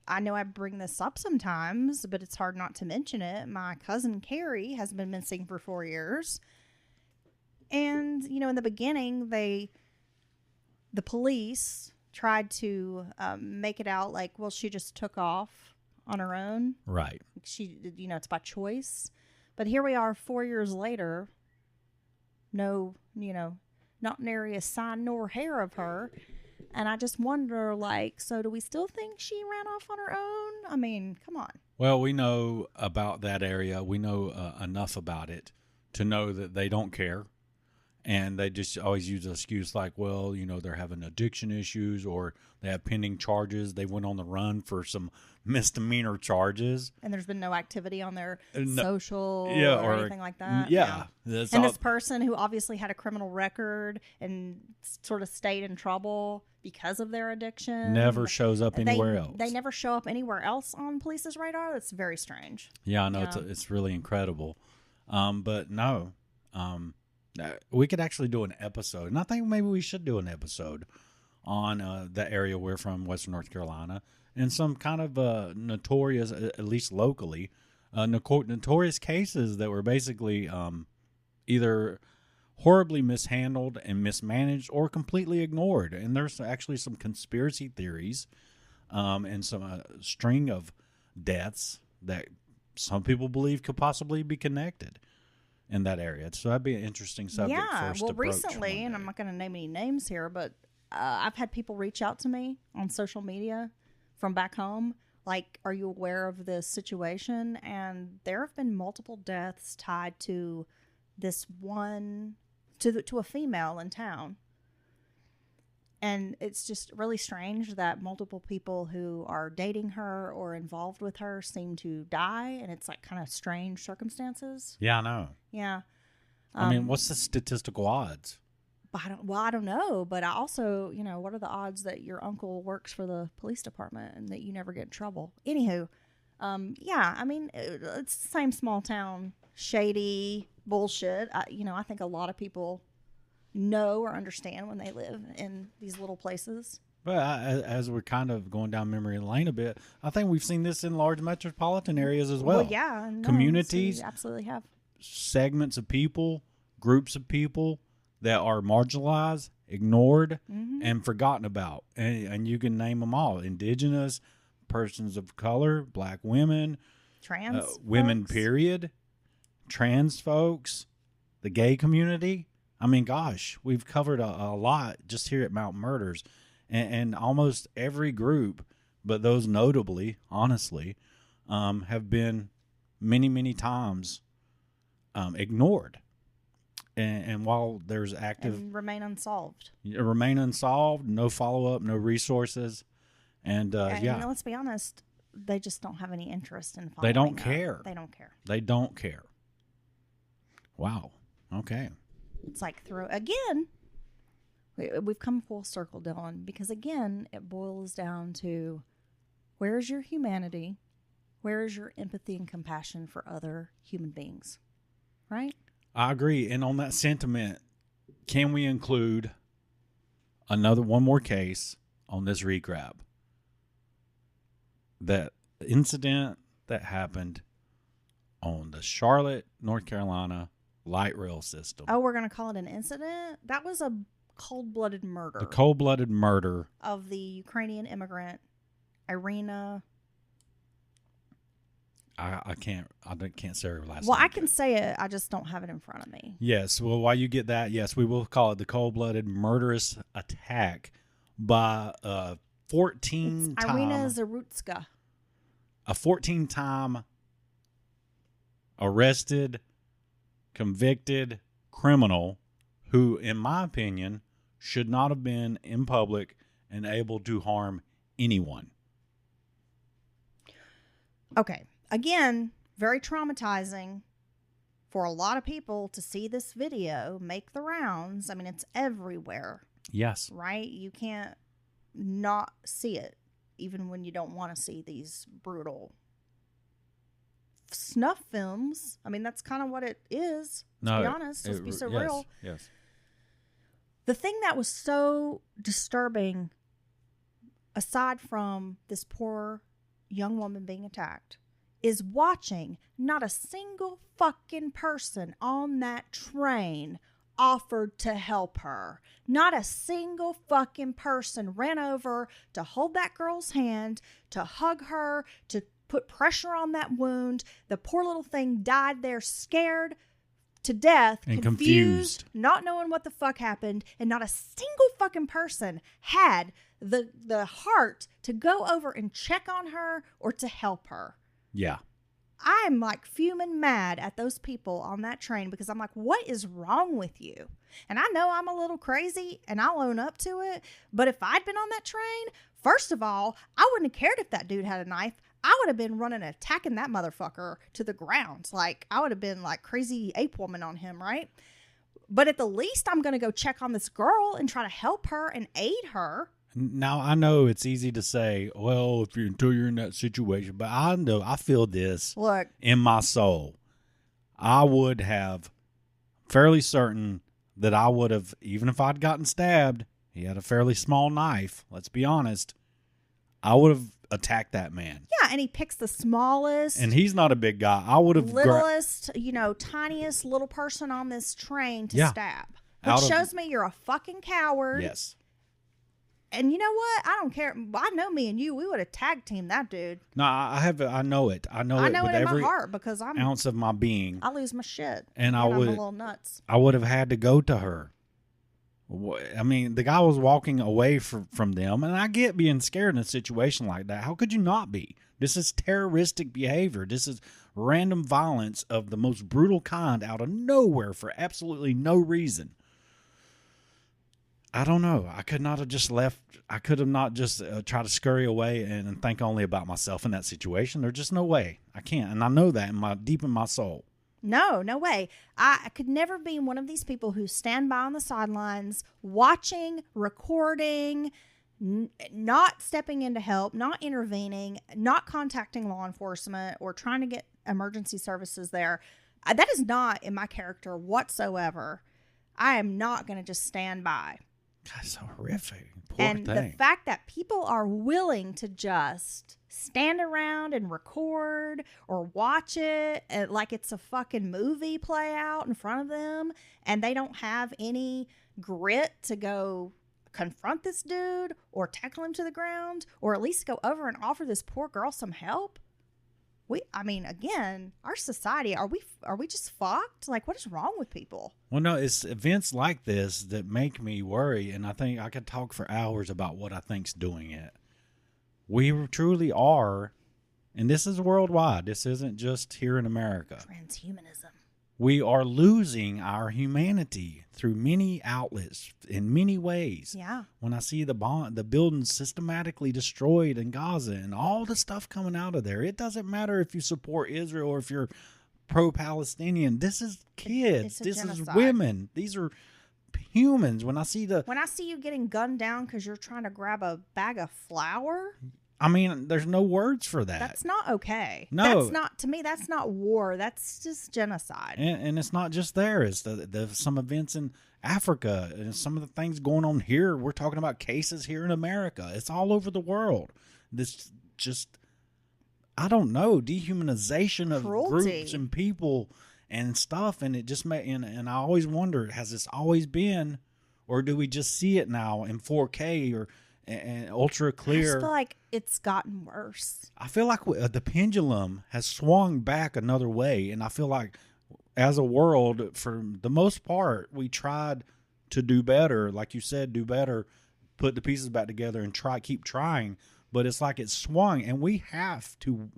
I know I bring this up sometimes, but it's hard not to mention it. My cousin Carrie has been missing for 4 years. And, in the beginning, the police tried to make it out like, well, she just took off on her own. Right. She, it's by choice. But here we are 4 years later. No, not nary a sign nor hair of her. And I just wonder, so do we still think she ran off on her own? I mean, come on. Well, we know about that area. We know enough about it to know that they don't care. And they just always use an excuse like, well, they're having addiction issues or they have pending charges. They went on the run for some misdemeanor charges. And there's been no activity on their social or anything like that. Yeah. And this person who obviously had a criminal record and sort of stayed in trouble because of their addiction. Never shows up anywhere else. They never show up anywhere else on police's radar. That's very strange. Yeah, I know. Yeah. It's really incredible. But no. We could actually do an episode, and I think maybe we should do an episode on the area we're from, Western North Carolina, and some kind of notorious, at least locally, notorious cases that were basically either horribly mishandled and mismanaged or completely ignored. And there's actually some conspiracy theories and some string of deaths that some people believe could possibly be connected in that area. So that'd be an interesting subject for us to approach. Recently, and I'm not going to name any names here, but I've had people reach out to me on social media from back home. Like, are you aware of this situation? And there have been multiple deaths tied to this one, to a female in town. And it's just really strange that multiple people who are dating her or involved with her seem to die. And it's like kind of strange circumstances. Yeah, I know. Yeah. I mean, what's the statistical odds? I don't know. But I also, what are the odds that your uncle works for the police department and that you never get in trouble? Anywho, yeah, I mean, it's the same small town, shady bullshit. I think a lot of people know or understand when they live in these little places. But as we're kind of going down memory lane a bit, I think we've seen this in large metropolitan areas as well. Well, yeah. No, communities. So absolutely have. Segments of people, groups of people that are marginalized, ignored, and forgotten about. And you can name them all. Indigenous, persons of color, black women. Trans women, folks. Period. Trans folks. The gay community. I mean, gosh, we've covered a lot just here at Mountain Murders. And almost every group, but those notably, honestly, have been many, many times ignored. And while there's active... And remain unsolved. No follow-up, no resources. And yeah. Let's be honest, they just don't have any interest in following They don't up. care. They don't care. They don't care. Wow. Okay. It's like again, we've come full circle, Dylan, because again, it boils down to where is your humanity? Where is your empathy and compassion for other human beings? Right? I agree. And on that sentiment, can we include one more case on this recrap? that incident that happened on the Charlotte, North Carolina light rail system. Oh, we're going to call it an incident? That was a cold-blooded murder. The cold-blooded murder of the Ukrainian immigrant, Irina. I can't say her last name. Well, I can say it. I just don't have it in front of me. Yes. Well, while you get that, yes, we will call it the cold-blooded murderous attack by a 14-time... Irina Zarutska. A 14-time arrested, convicted criminal who, in my opinion, should not have been in public and able to harm anyone. Okay. Again, very traumatizing for a lot of people to see this video make the rounds. I mean, it's everywhere. Yes. Right? You can't not see it, even when you don't want to see these brutal snuff films. I mean, that's kind of what it is, to be honest. Let's be so real. Yes. The thing that was so disturbing, aside from this poor young woman being attacked, is watching not a single fucking person on that train offered to help her. Not a single fucking person ran over to hold that girl's hand, to hug her, to put pressure on that wound. The poor little thing died there scared to death, and confused, not knowing what the fuck happened, and not a single fucking person had the heart to go over and check on her or to help her. Yeah. I'm like fuming mad at those people on that train because I'm like, what is wrong with you? And I know I'm a little crazy and I'll own up to it. But if I'd been on that train, first of all, I wouldn't have cared if that dude had a knife. I would have been running and attacking that motherfucker to the ground. Like, I would have been like crazy ape woman on him, right? But at the least, I'm going to go check on this girl and try to help her and aid her. Now, I know it's easy to say, well, until you're in that situation, but I know, I feel this in my soul. I would have, fairly certain that I would have, even if I'd gotten stabbed, he had a fairly small knife, let's be honest, I would have attacked that man. Yeah, and he picks the smallest. And he's not a big guy. I would have... Littlest, tiniest little person on this train to stab. Which shows me you're a fucking coward. Yes. And you know what? I don't care. I know me and you, we would have tag teamed that dude. No, I know it. I know it in every my heart because I'm ounce of my being. I lose my shit. And I'm a little nuts. I would have had to go to her. I mean, the guy was walking away from them, and I get being scared in a situation like that. How could you not be? This is terroristic behavior. This is random violence of the most brutal kind out of nowhere for absolutely no reason. I don't know. I could not have just left. I could have not just tried to scurry away and think only about myself in that situation. There's just no way. I can't. And I know that deep in my soul. No way. I could never be one of these people who stand by on the sidelines, watching, recording, not stepping in to help, not intervening, not contacting law enforcement or trying to get emergency services there. That is not in my character whatsoever. I am not going to just stand by. That's so horrific. Poor and thing. The fact that people are willing to just stand around and record or watch it like it's a fucking movie play out in front of them, and they don't have any grit to go confront this dude or tackle him to the ground or at least go over and offer this poor girl some help. Again, our society, are we just fucked? Like, what is wrong with people? Well, no, it's events like this that make me worry, and I think I could talk for hours about what I think's doing it. We truly are, and this is worldwide. This isn't just here in America. Transhumanism. We are losing our humanity through many outlets in many ways. Yeah. When I see the buildings systematically destroyed in Gaza and all the stuff coming out of there, it doesn't matter if you support Israel or if you're pro-Palestinian. This is kids. This genocide. Is women. These are humans. When I see you getting gunned down because you're trying to grab a bag of flour. I mean, there's no words for that. That's not okay. No. To me, that's not war. That's just genocide. And it's not just there. It's some events in Africa and some of the things going on here. We're talking about cases here in America. It's all over the world. This just I don't know, dehumanization of Cruelty. groups and people and stuff. And it just and I always wonder, has this always been, or do we just see it now in 4K or and ultra I clear? just feel like it's gotten worse. I feel like the pendulum has swung back another way. And I feel like as a world, for the most part, we tried to do better. Like you said, do better, put the pieces back together and keep trying. But it's like it's swung, and we have to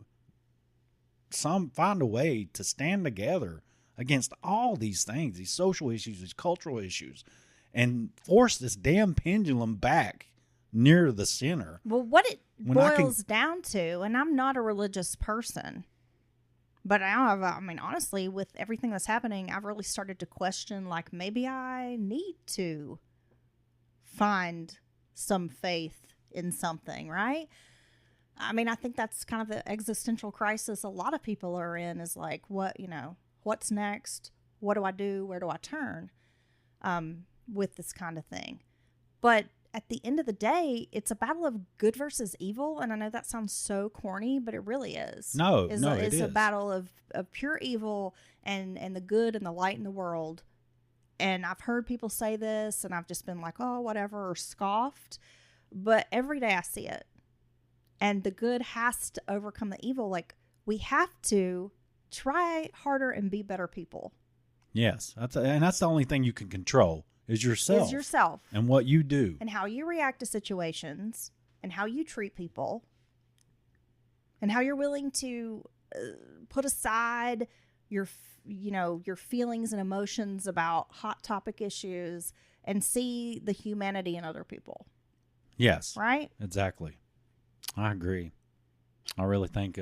find a way to stand together against all these things, these social issues, these cultural issues, and force this damn pendulum back near the center. Well, what it boils down to, and I'm not a religious person, but I mean, honestly, with everything that's happening, I've really started to question, like, maybe I need to find some faith in something, right? I mean, I think that's kind of the existential crisis a lot of people are in, is like, what's next? What do I do? Where do I turn? With this kind of thing. But at the end of the day, it's a battle of good versus evil. And I know that sounds so corny, but it really is. It's a battle of pure evil and the good and the light in the world. And I've heard people say this, and I've just been like, oh, whatever, or scoffed. But every day I see it. And the good has to overcome the evil. Like, we have to try harder and be better people. Yes. That's the only thing you can control is yourself. And what you do. And how you react to situations. And how you treat people. And how you're willing to put aside your feelings and emotions about hot topic issues and see the humanity in other people. Yes. Right? Exactly. I agree. I really think...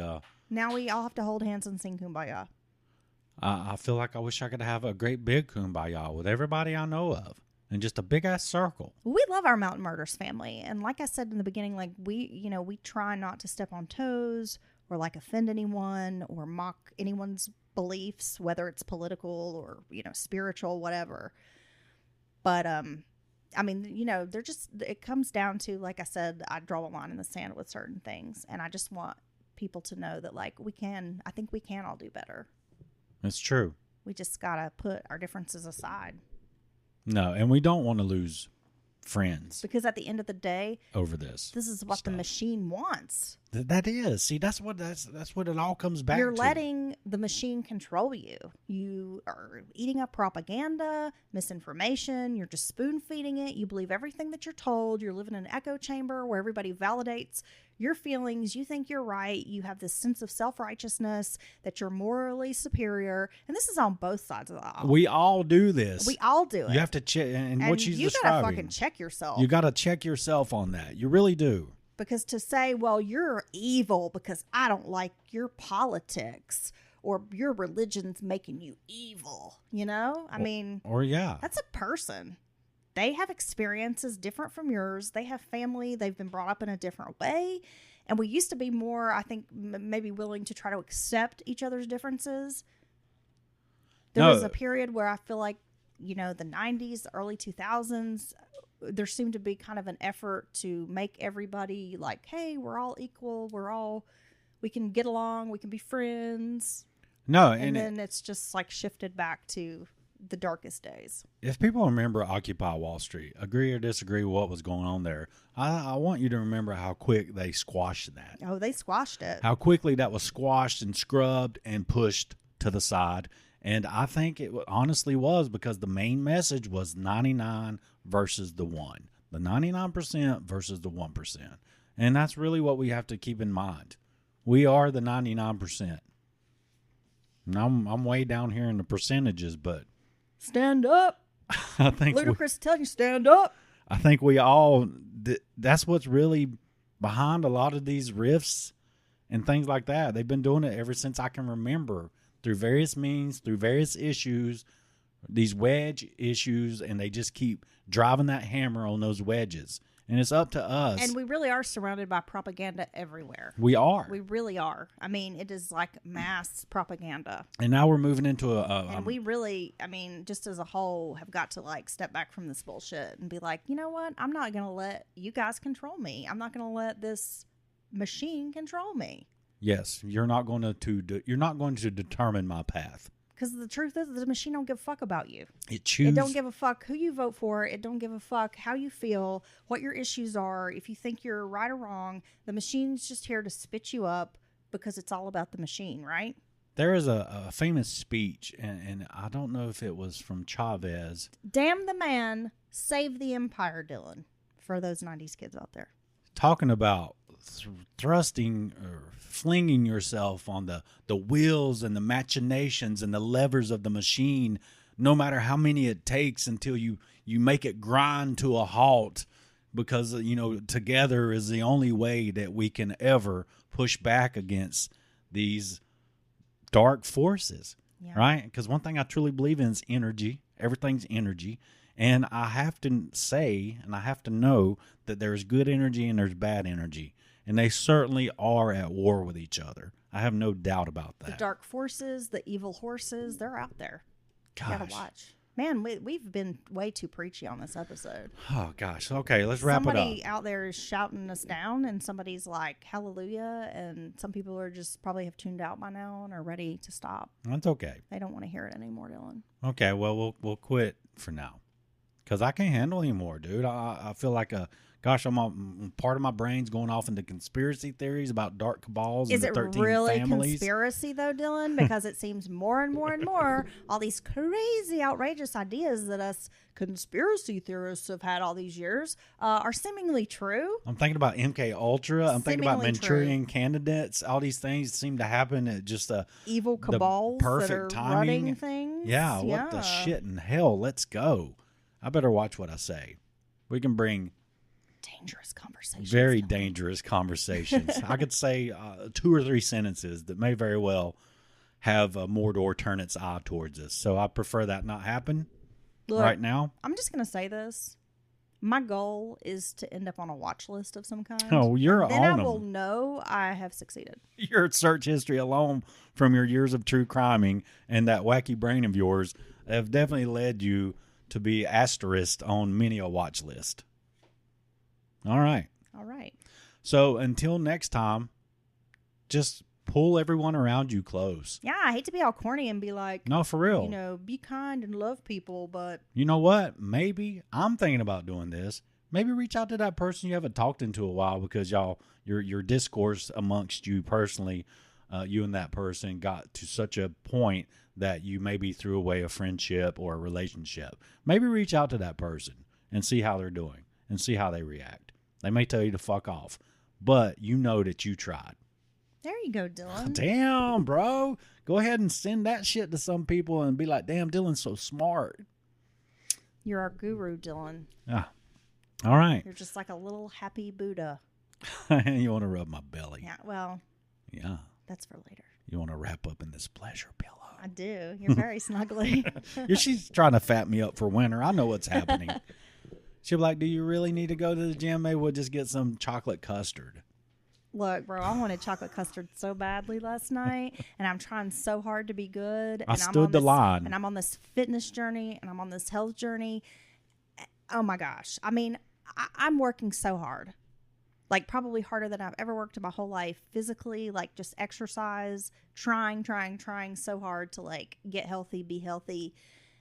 now we all have to hold hands and sing Kumbaya. I feel like I wish I could have a great big Kumbaya with everybody I know of. And just a big-ass circle. We love our Mountain Murders family. And like I said in the beginning, like, we try not to step on toes or, like, offend anyone or mock anyone's beliefs, whether it's political or, spiritual, whatever. But, I mean, it comes down to, like I said, I draw a line in the sand with certain things. And I just want people to know that, like, I think we can all do better. It's true. We just got to put our differences aside. No, and we don't want to lose friends. Because at the end of the day, over this is what the machine wants. That is. See, that's what it all comes back to. You're letting the machine control you. You are eating up propaganda, misinformation. You're just spoon feeding it. You believe everything that you're told. You're living in an echo chamber where everybody validates your feelings. You think you're right. You have this sense of self-righteousness that you're morally superior. And this is on both sides of the aisle. We all do this. We all do it. You have to check. And what she's describing. You gotta fucking check yourself. You gotta check yourself on that. You really do. Because to say, well, you're evil because I don't like your politics or your religion's making you evil, I mean. Or yeah. That's a person. They have experiences different from yours. They have family. They've been brought up in a different way. And we used to be more, I think, maybe willing to try to accept each other's differences. There was a period where I feel like, the 90s, the early 2000s, there seemed to be kind of an effort to make everybody like, hey, we're all equal. We can get along. We can be friends. No. And then it's just like shifted back to the darkest days. If people remember Occupy Wall Street, agree or disagree with what was going on there, I want you to remember how quick they squashed that. Oh, they squashed it. How quickly that was squashed and scrubbed and pushed to the side. And I think it honestly was because the main message was 99 versus the 1. The 99% versus the 1%. And that's really what we have to keep in mind. We are the 99%. And I'm way down here in the percentages, but... Stand up. I think Ludacris telling you stand up. I think we all... That's what's really behind a lot of these rifts and things like that. They've been doing it ever since I can remember. Through various means, through various issues, these wedge issues, and they just keep driving that hammer on those wedges. And it's up to us. And we really are surrounded by propaganda everywhere. We are. We really are. I mean, it is like mass propaganda. And now we're moving into and we really, I mean, just as a whole, have got to like step back from this bullshit and be like, you know what? I'm not going to let you guys control me. I'm not going to let this machine control me. Yes, you're not going to determine my path. Because the truth is, the machine don't give a fuck about you. It don't give a fuck who you vote for. It don't give a fuck how you feel, what your issues are. If you think you're right or wrong, the machine's just here to spit you up because it's all about the machine, right? There is a famous speech, and I don't know if it was from Chavez. Damn the man, save the empire, Dylan, for those 90s kids out there. Talking about thrusting or flinging yourself on the wheels and the machinations and the levers of the machine, no matter how many it takes, until you make it grind to a halt, because together is the only way that we can ever push back against these dark forces. Yeah. Right? Because one thing I truly believe in is energy. Everything's energy. And I have to say, and I have to know that there's good energy and there's bad energy. And they certainly are at war with each other. I have no doubt about that. The dark forces, the evil horses, they're out there. Gosh. You gotta watch. Man, we've been way too preachy on this episode. Oh, gosh. Okay, let's wrap it up. Somebody out there is shouting us down, and somebody's like, hallelujah, and some people are just probably have tuned out by now and are ready to stop. That's okay. They don't want to hear it anymore, Dylan. Okay, well, we'll quit for now. Because I can't handle anymore, dude. I feel like part of my brain's going off into conspiracy theories about dark cabals and the 13 families. Is it really conspiracy, though, Dylan? Because it seems more and more and more, all these crazy, outrageous ideas that us conspiracy theorists have had all these years are seemingly true. I'm thinking about MK Ultra. I'm thinking about Manchurian candidates. All these things seem to happen at just evil cabals perfect that are timing. Running things. Yeah, what the shit in hell? Let's go. I better watch what I say. We can bring dangerous conversations. Very dangerous conversations. I could say 2 or 3 sentences that may very well have Mordor turn its eye towards us. So I prefer that not happen. Look, right now. I'm just going to say this. My goal is to end up on a watch list of some kind. Oh, you're on them. Then I will know I have succeeded. Your search history alone from your years of true criming and that wacky brain of yours have definitely led you to be asterisked on many a watch list. All right. So until next time, just pull everyone around you close. Yeah, I hate to be all corny and be like, no, for real. Be kind and love people, but you know what? Maybe I'm thinking about doing this. Maybe reach out to that person you haven't talked into a while, because your discourse amongst you personally, you and that person got to such a point that you maybe threw away a friendship or a relationship. Maybe reach out to that person and see how they're doing and see how they react. They may tell you to fuck off, but you know that you tried. There you go, Dylan. Damn, bro. Go ahead and send that shit to some people and be like, damn, Dylan's so smart. You're our guru, Dylan. Ah, all right. You're just like a little happy Buddha. You want to rub my belly. Yeah, well. Yeah. That's for later. You want to wrap up in this pleasure pillow. I do. You're very snuggly. She's trying to fat me up for winter. I know what's happening. She'll be like, do you really need to go to the gym? Maybe we'll just get some chocolate custard. Look, bro, I wanted chocolate custard so badly last night, and I'm trying so hard to be good. I stood the line. And I'm on this fitness journey, and I'm on this health journey. Oh, my gosh. I mean, I'm working so hard. Like, probably harder than I've ever worked in my whole life physically, like just exercise, trying so hard to like get healthy, be healthy.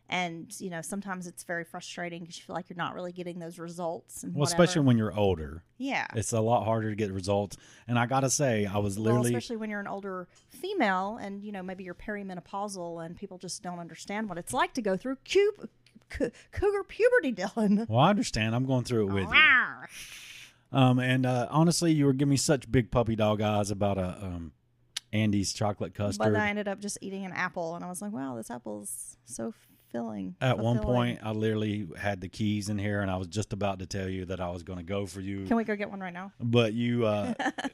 And, sometimes it's very frustrating because you feel like you're not really getting those results. And especially when you're older. Yeah. It's a lot harder to get results. And I got to say, I was literally... especially when you're an older female and, maybe you're perimenopausal and people just don't understand what it's like to go through cougar puberty, Dylan. Well, I understand. I'm going through it with you. Honestly, you were giving me such big puppy dog eyes about Andy's chocolate custard. But I ended up just eating an apple, and I was like, wow, this apple's so filling. At one point, I literally had the keys in here, and I was just about to tell you that I was going to go for you. Can we go get one right now? But you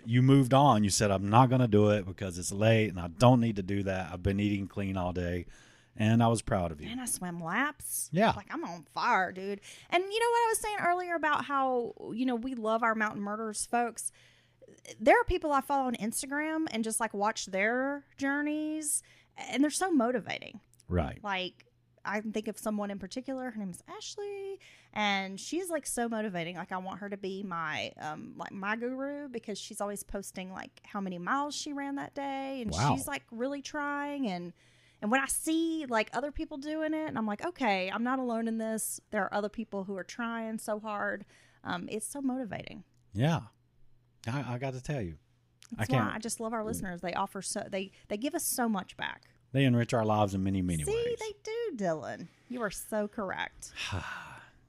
you moved on. You said, I'm not going to do it because it's late, and I don't need to do that. I've been eating clean all day. And I was proud of you. And I swam laps. Yeah. Like, I'm on fire, dude. And you know what I was saying earlier about how, we love our mountain murders folks? There are people I follow on Instagram and just, like, watch their journeys. And they're so motivating. Right. Like, I can think of someone in particular. Her name is Ashley. And she's like so motivating. Like I want her to be my my guru, because she's always posting like how many miles she ran that day, and Wow. she's like really trying. And when I see like other people doing it, and I'm like, okay, I'm not alone in this. There are other people who are trying so hard. It's so motivating. Yeah. I got to tell you. That's why I just love our listeners. They offer they give us so much back. They enrich our lives in many, many ways. See, they do, Dylan. You are so correct.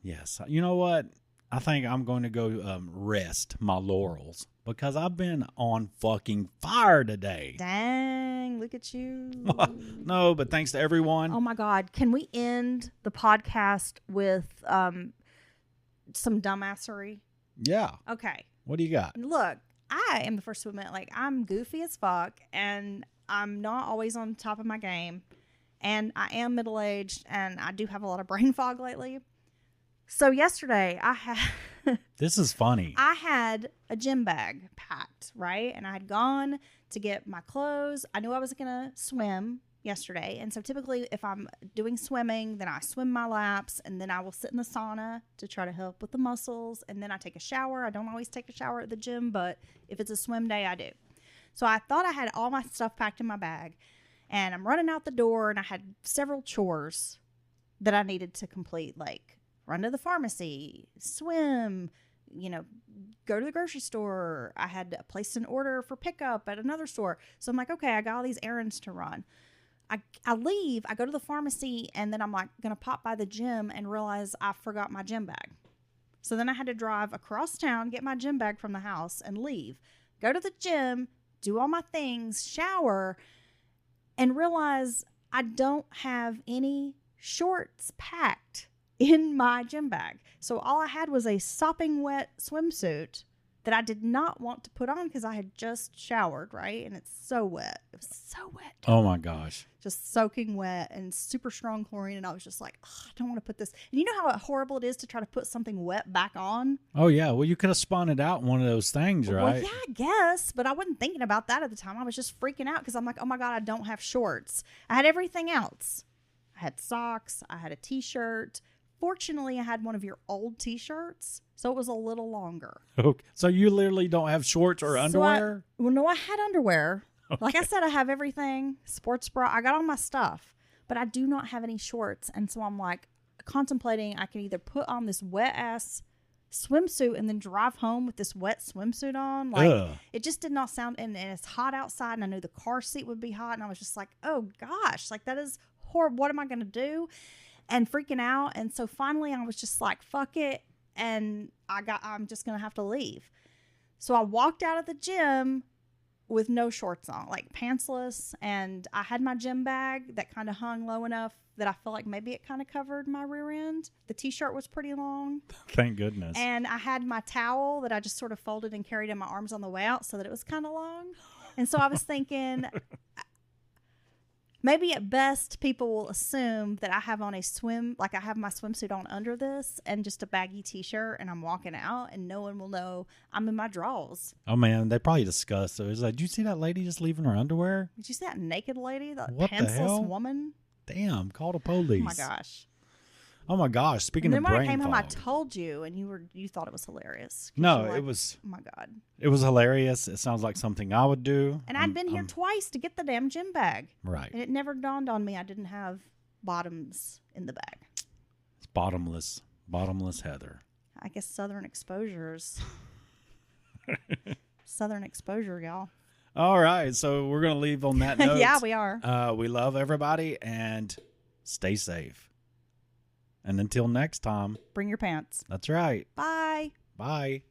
Yes. You know what? I think I'm going to go rest my laurels because I've been on fucking fire today. Dang, look at you. No, but thanks to everyone. Oh, my God. Can we end the podcast with some dumbassery? Yeah. Okay. What do you got? Look, I am the first to admit, like, I'm goofy as fuck, and I'm not always on top of my game, and I am middle-aged, and I do have a lot of brain fog lately. So yesterday, This is funny. I had a gym bag packed, right? And I had gone to get my clothes. I knew I was going to swim yesterday. And so typically if I'm doing swimming, then I swim my laps, and then I will sit in the sauna to try to help with the muscles. And then I take a shower. I don't always take a shower at the gym, but if it's a swim day, I do. So I thought I had all my stuff packed in my bag, and I'm running out the door, and I had several chores that I needed to complete, like run to the pharmacy, swim, go to the grocery store. I had placed an order for pickup at another store. So I'm like, okay, I got all these errands to run. I leave, I go to the pharmacy, and then I'm like going to pop by the gym and realize I forgot my gym bag. So then I had to drive across town, get my gym bag from the house, and leave. Go to the gym, do all my things, shower, and realize I don't have any shorts packed in my gym bag. So all I had was a sopping wet swimsuit that I did not want to put on because I had just showered, right? And it's so wet. It was so wet. Oh my gosh. Just soaking wet and super strong chlorine. And I was just like, I don't want to put this. And you know how horrible it is to try to put something wet back on? Oh yeah. Well, you could have spun it out in one of those things, right? Well, yeah, I guess. But I wasn't thinking about that at the time. I was just freaking out because I'm like, oh my God, I don't have shorts. I had everything else. I had socks. I had a t-shirt. Fortunately, I had one of your old t-shirts, so it was a little longer. Okay. So you literally don't have shorts or underwear? No, I had underwear. Okay. Like I said, I have everything. Sports bra. I got all my stuff, but I do not have any shorts. And so I'm like contemplating I can either put on this wet-ass swimsuit and then drive home with this wet swimsuit on. Like, Ugh. It just did not sound, and it's hot outside, and I knew the car seat would be hot, and I was just like, oh gosh, like that is horrible. What am I going to do? And freaking out. And so finally I was just like, fuck it. And I'm just going to have to leave. So I walked out of the gym with no shorts on, like pantsless. And I had my gym bag that kind of hung low enough that I felt like maybe it kind of covered my rear end. The t-shirt was pretty long. Thank goodness. And I had my towel that I just sort of folded and carried in my arms on the way out so that it was kind of long. And so I was thinking, maybe at best people will assume that I have on I have my swimsuit on under this and just a baggy t-shirt, and I'm walking out, and no one will know I'm in my drawers. Oh man, they probably discussed it. It's like, did you see that lady just leaving her underwear? Did you see that naked lady, that What the pantsless hell? woman? Damn, call the police. Oh my gosh. Oh my gosh. Speaking And of then when brain I came home, I fog. told you, and you thought it was hilarious. 'Cause No, you were like, it was oh my God. it was hilarious. It sounds like something I would do. And I'd been here twice to get the damn gym bag. Right. And it never dawned on me I didn't have bottoms in the bag. It's bottomless Heather. I guess Southern exposures. Southern exposure, y'all. All right, so we're gonna leave on that note. Yeah, we are. We love everybody and stay safe. And until next time, Bring your pants. that's right. Bye. Bye.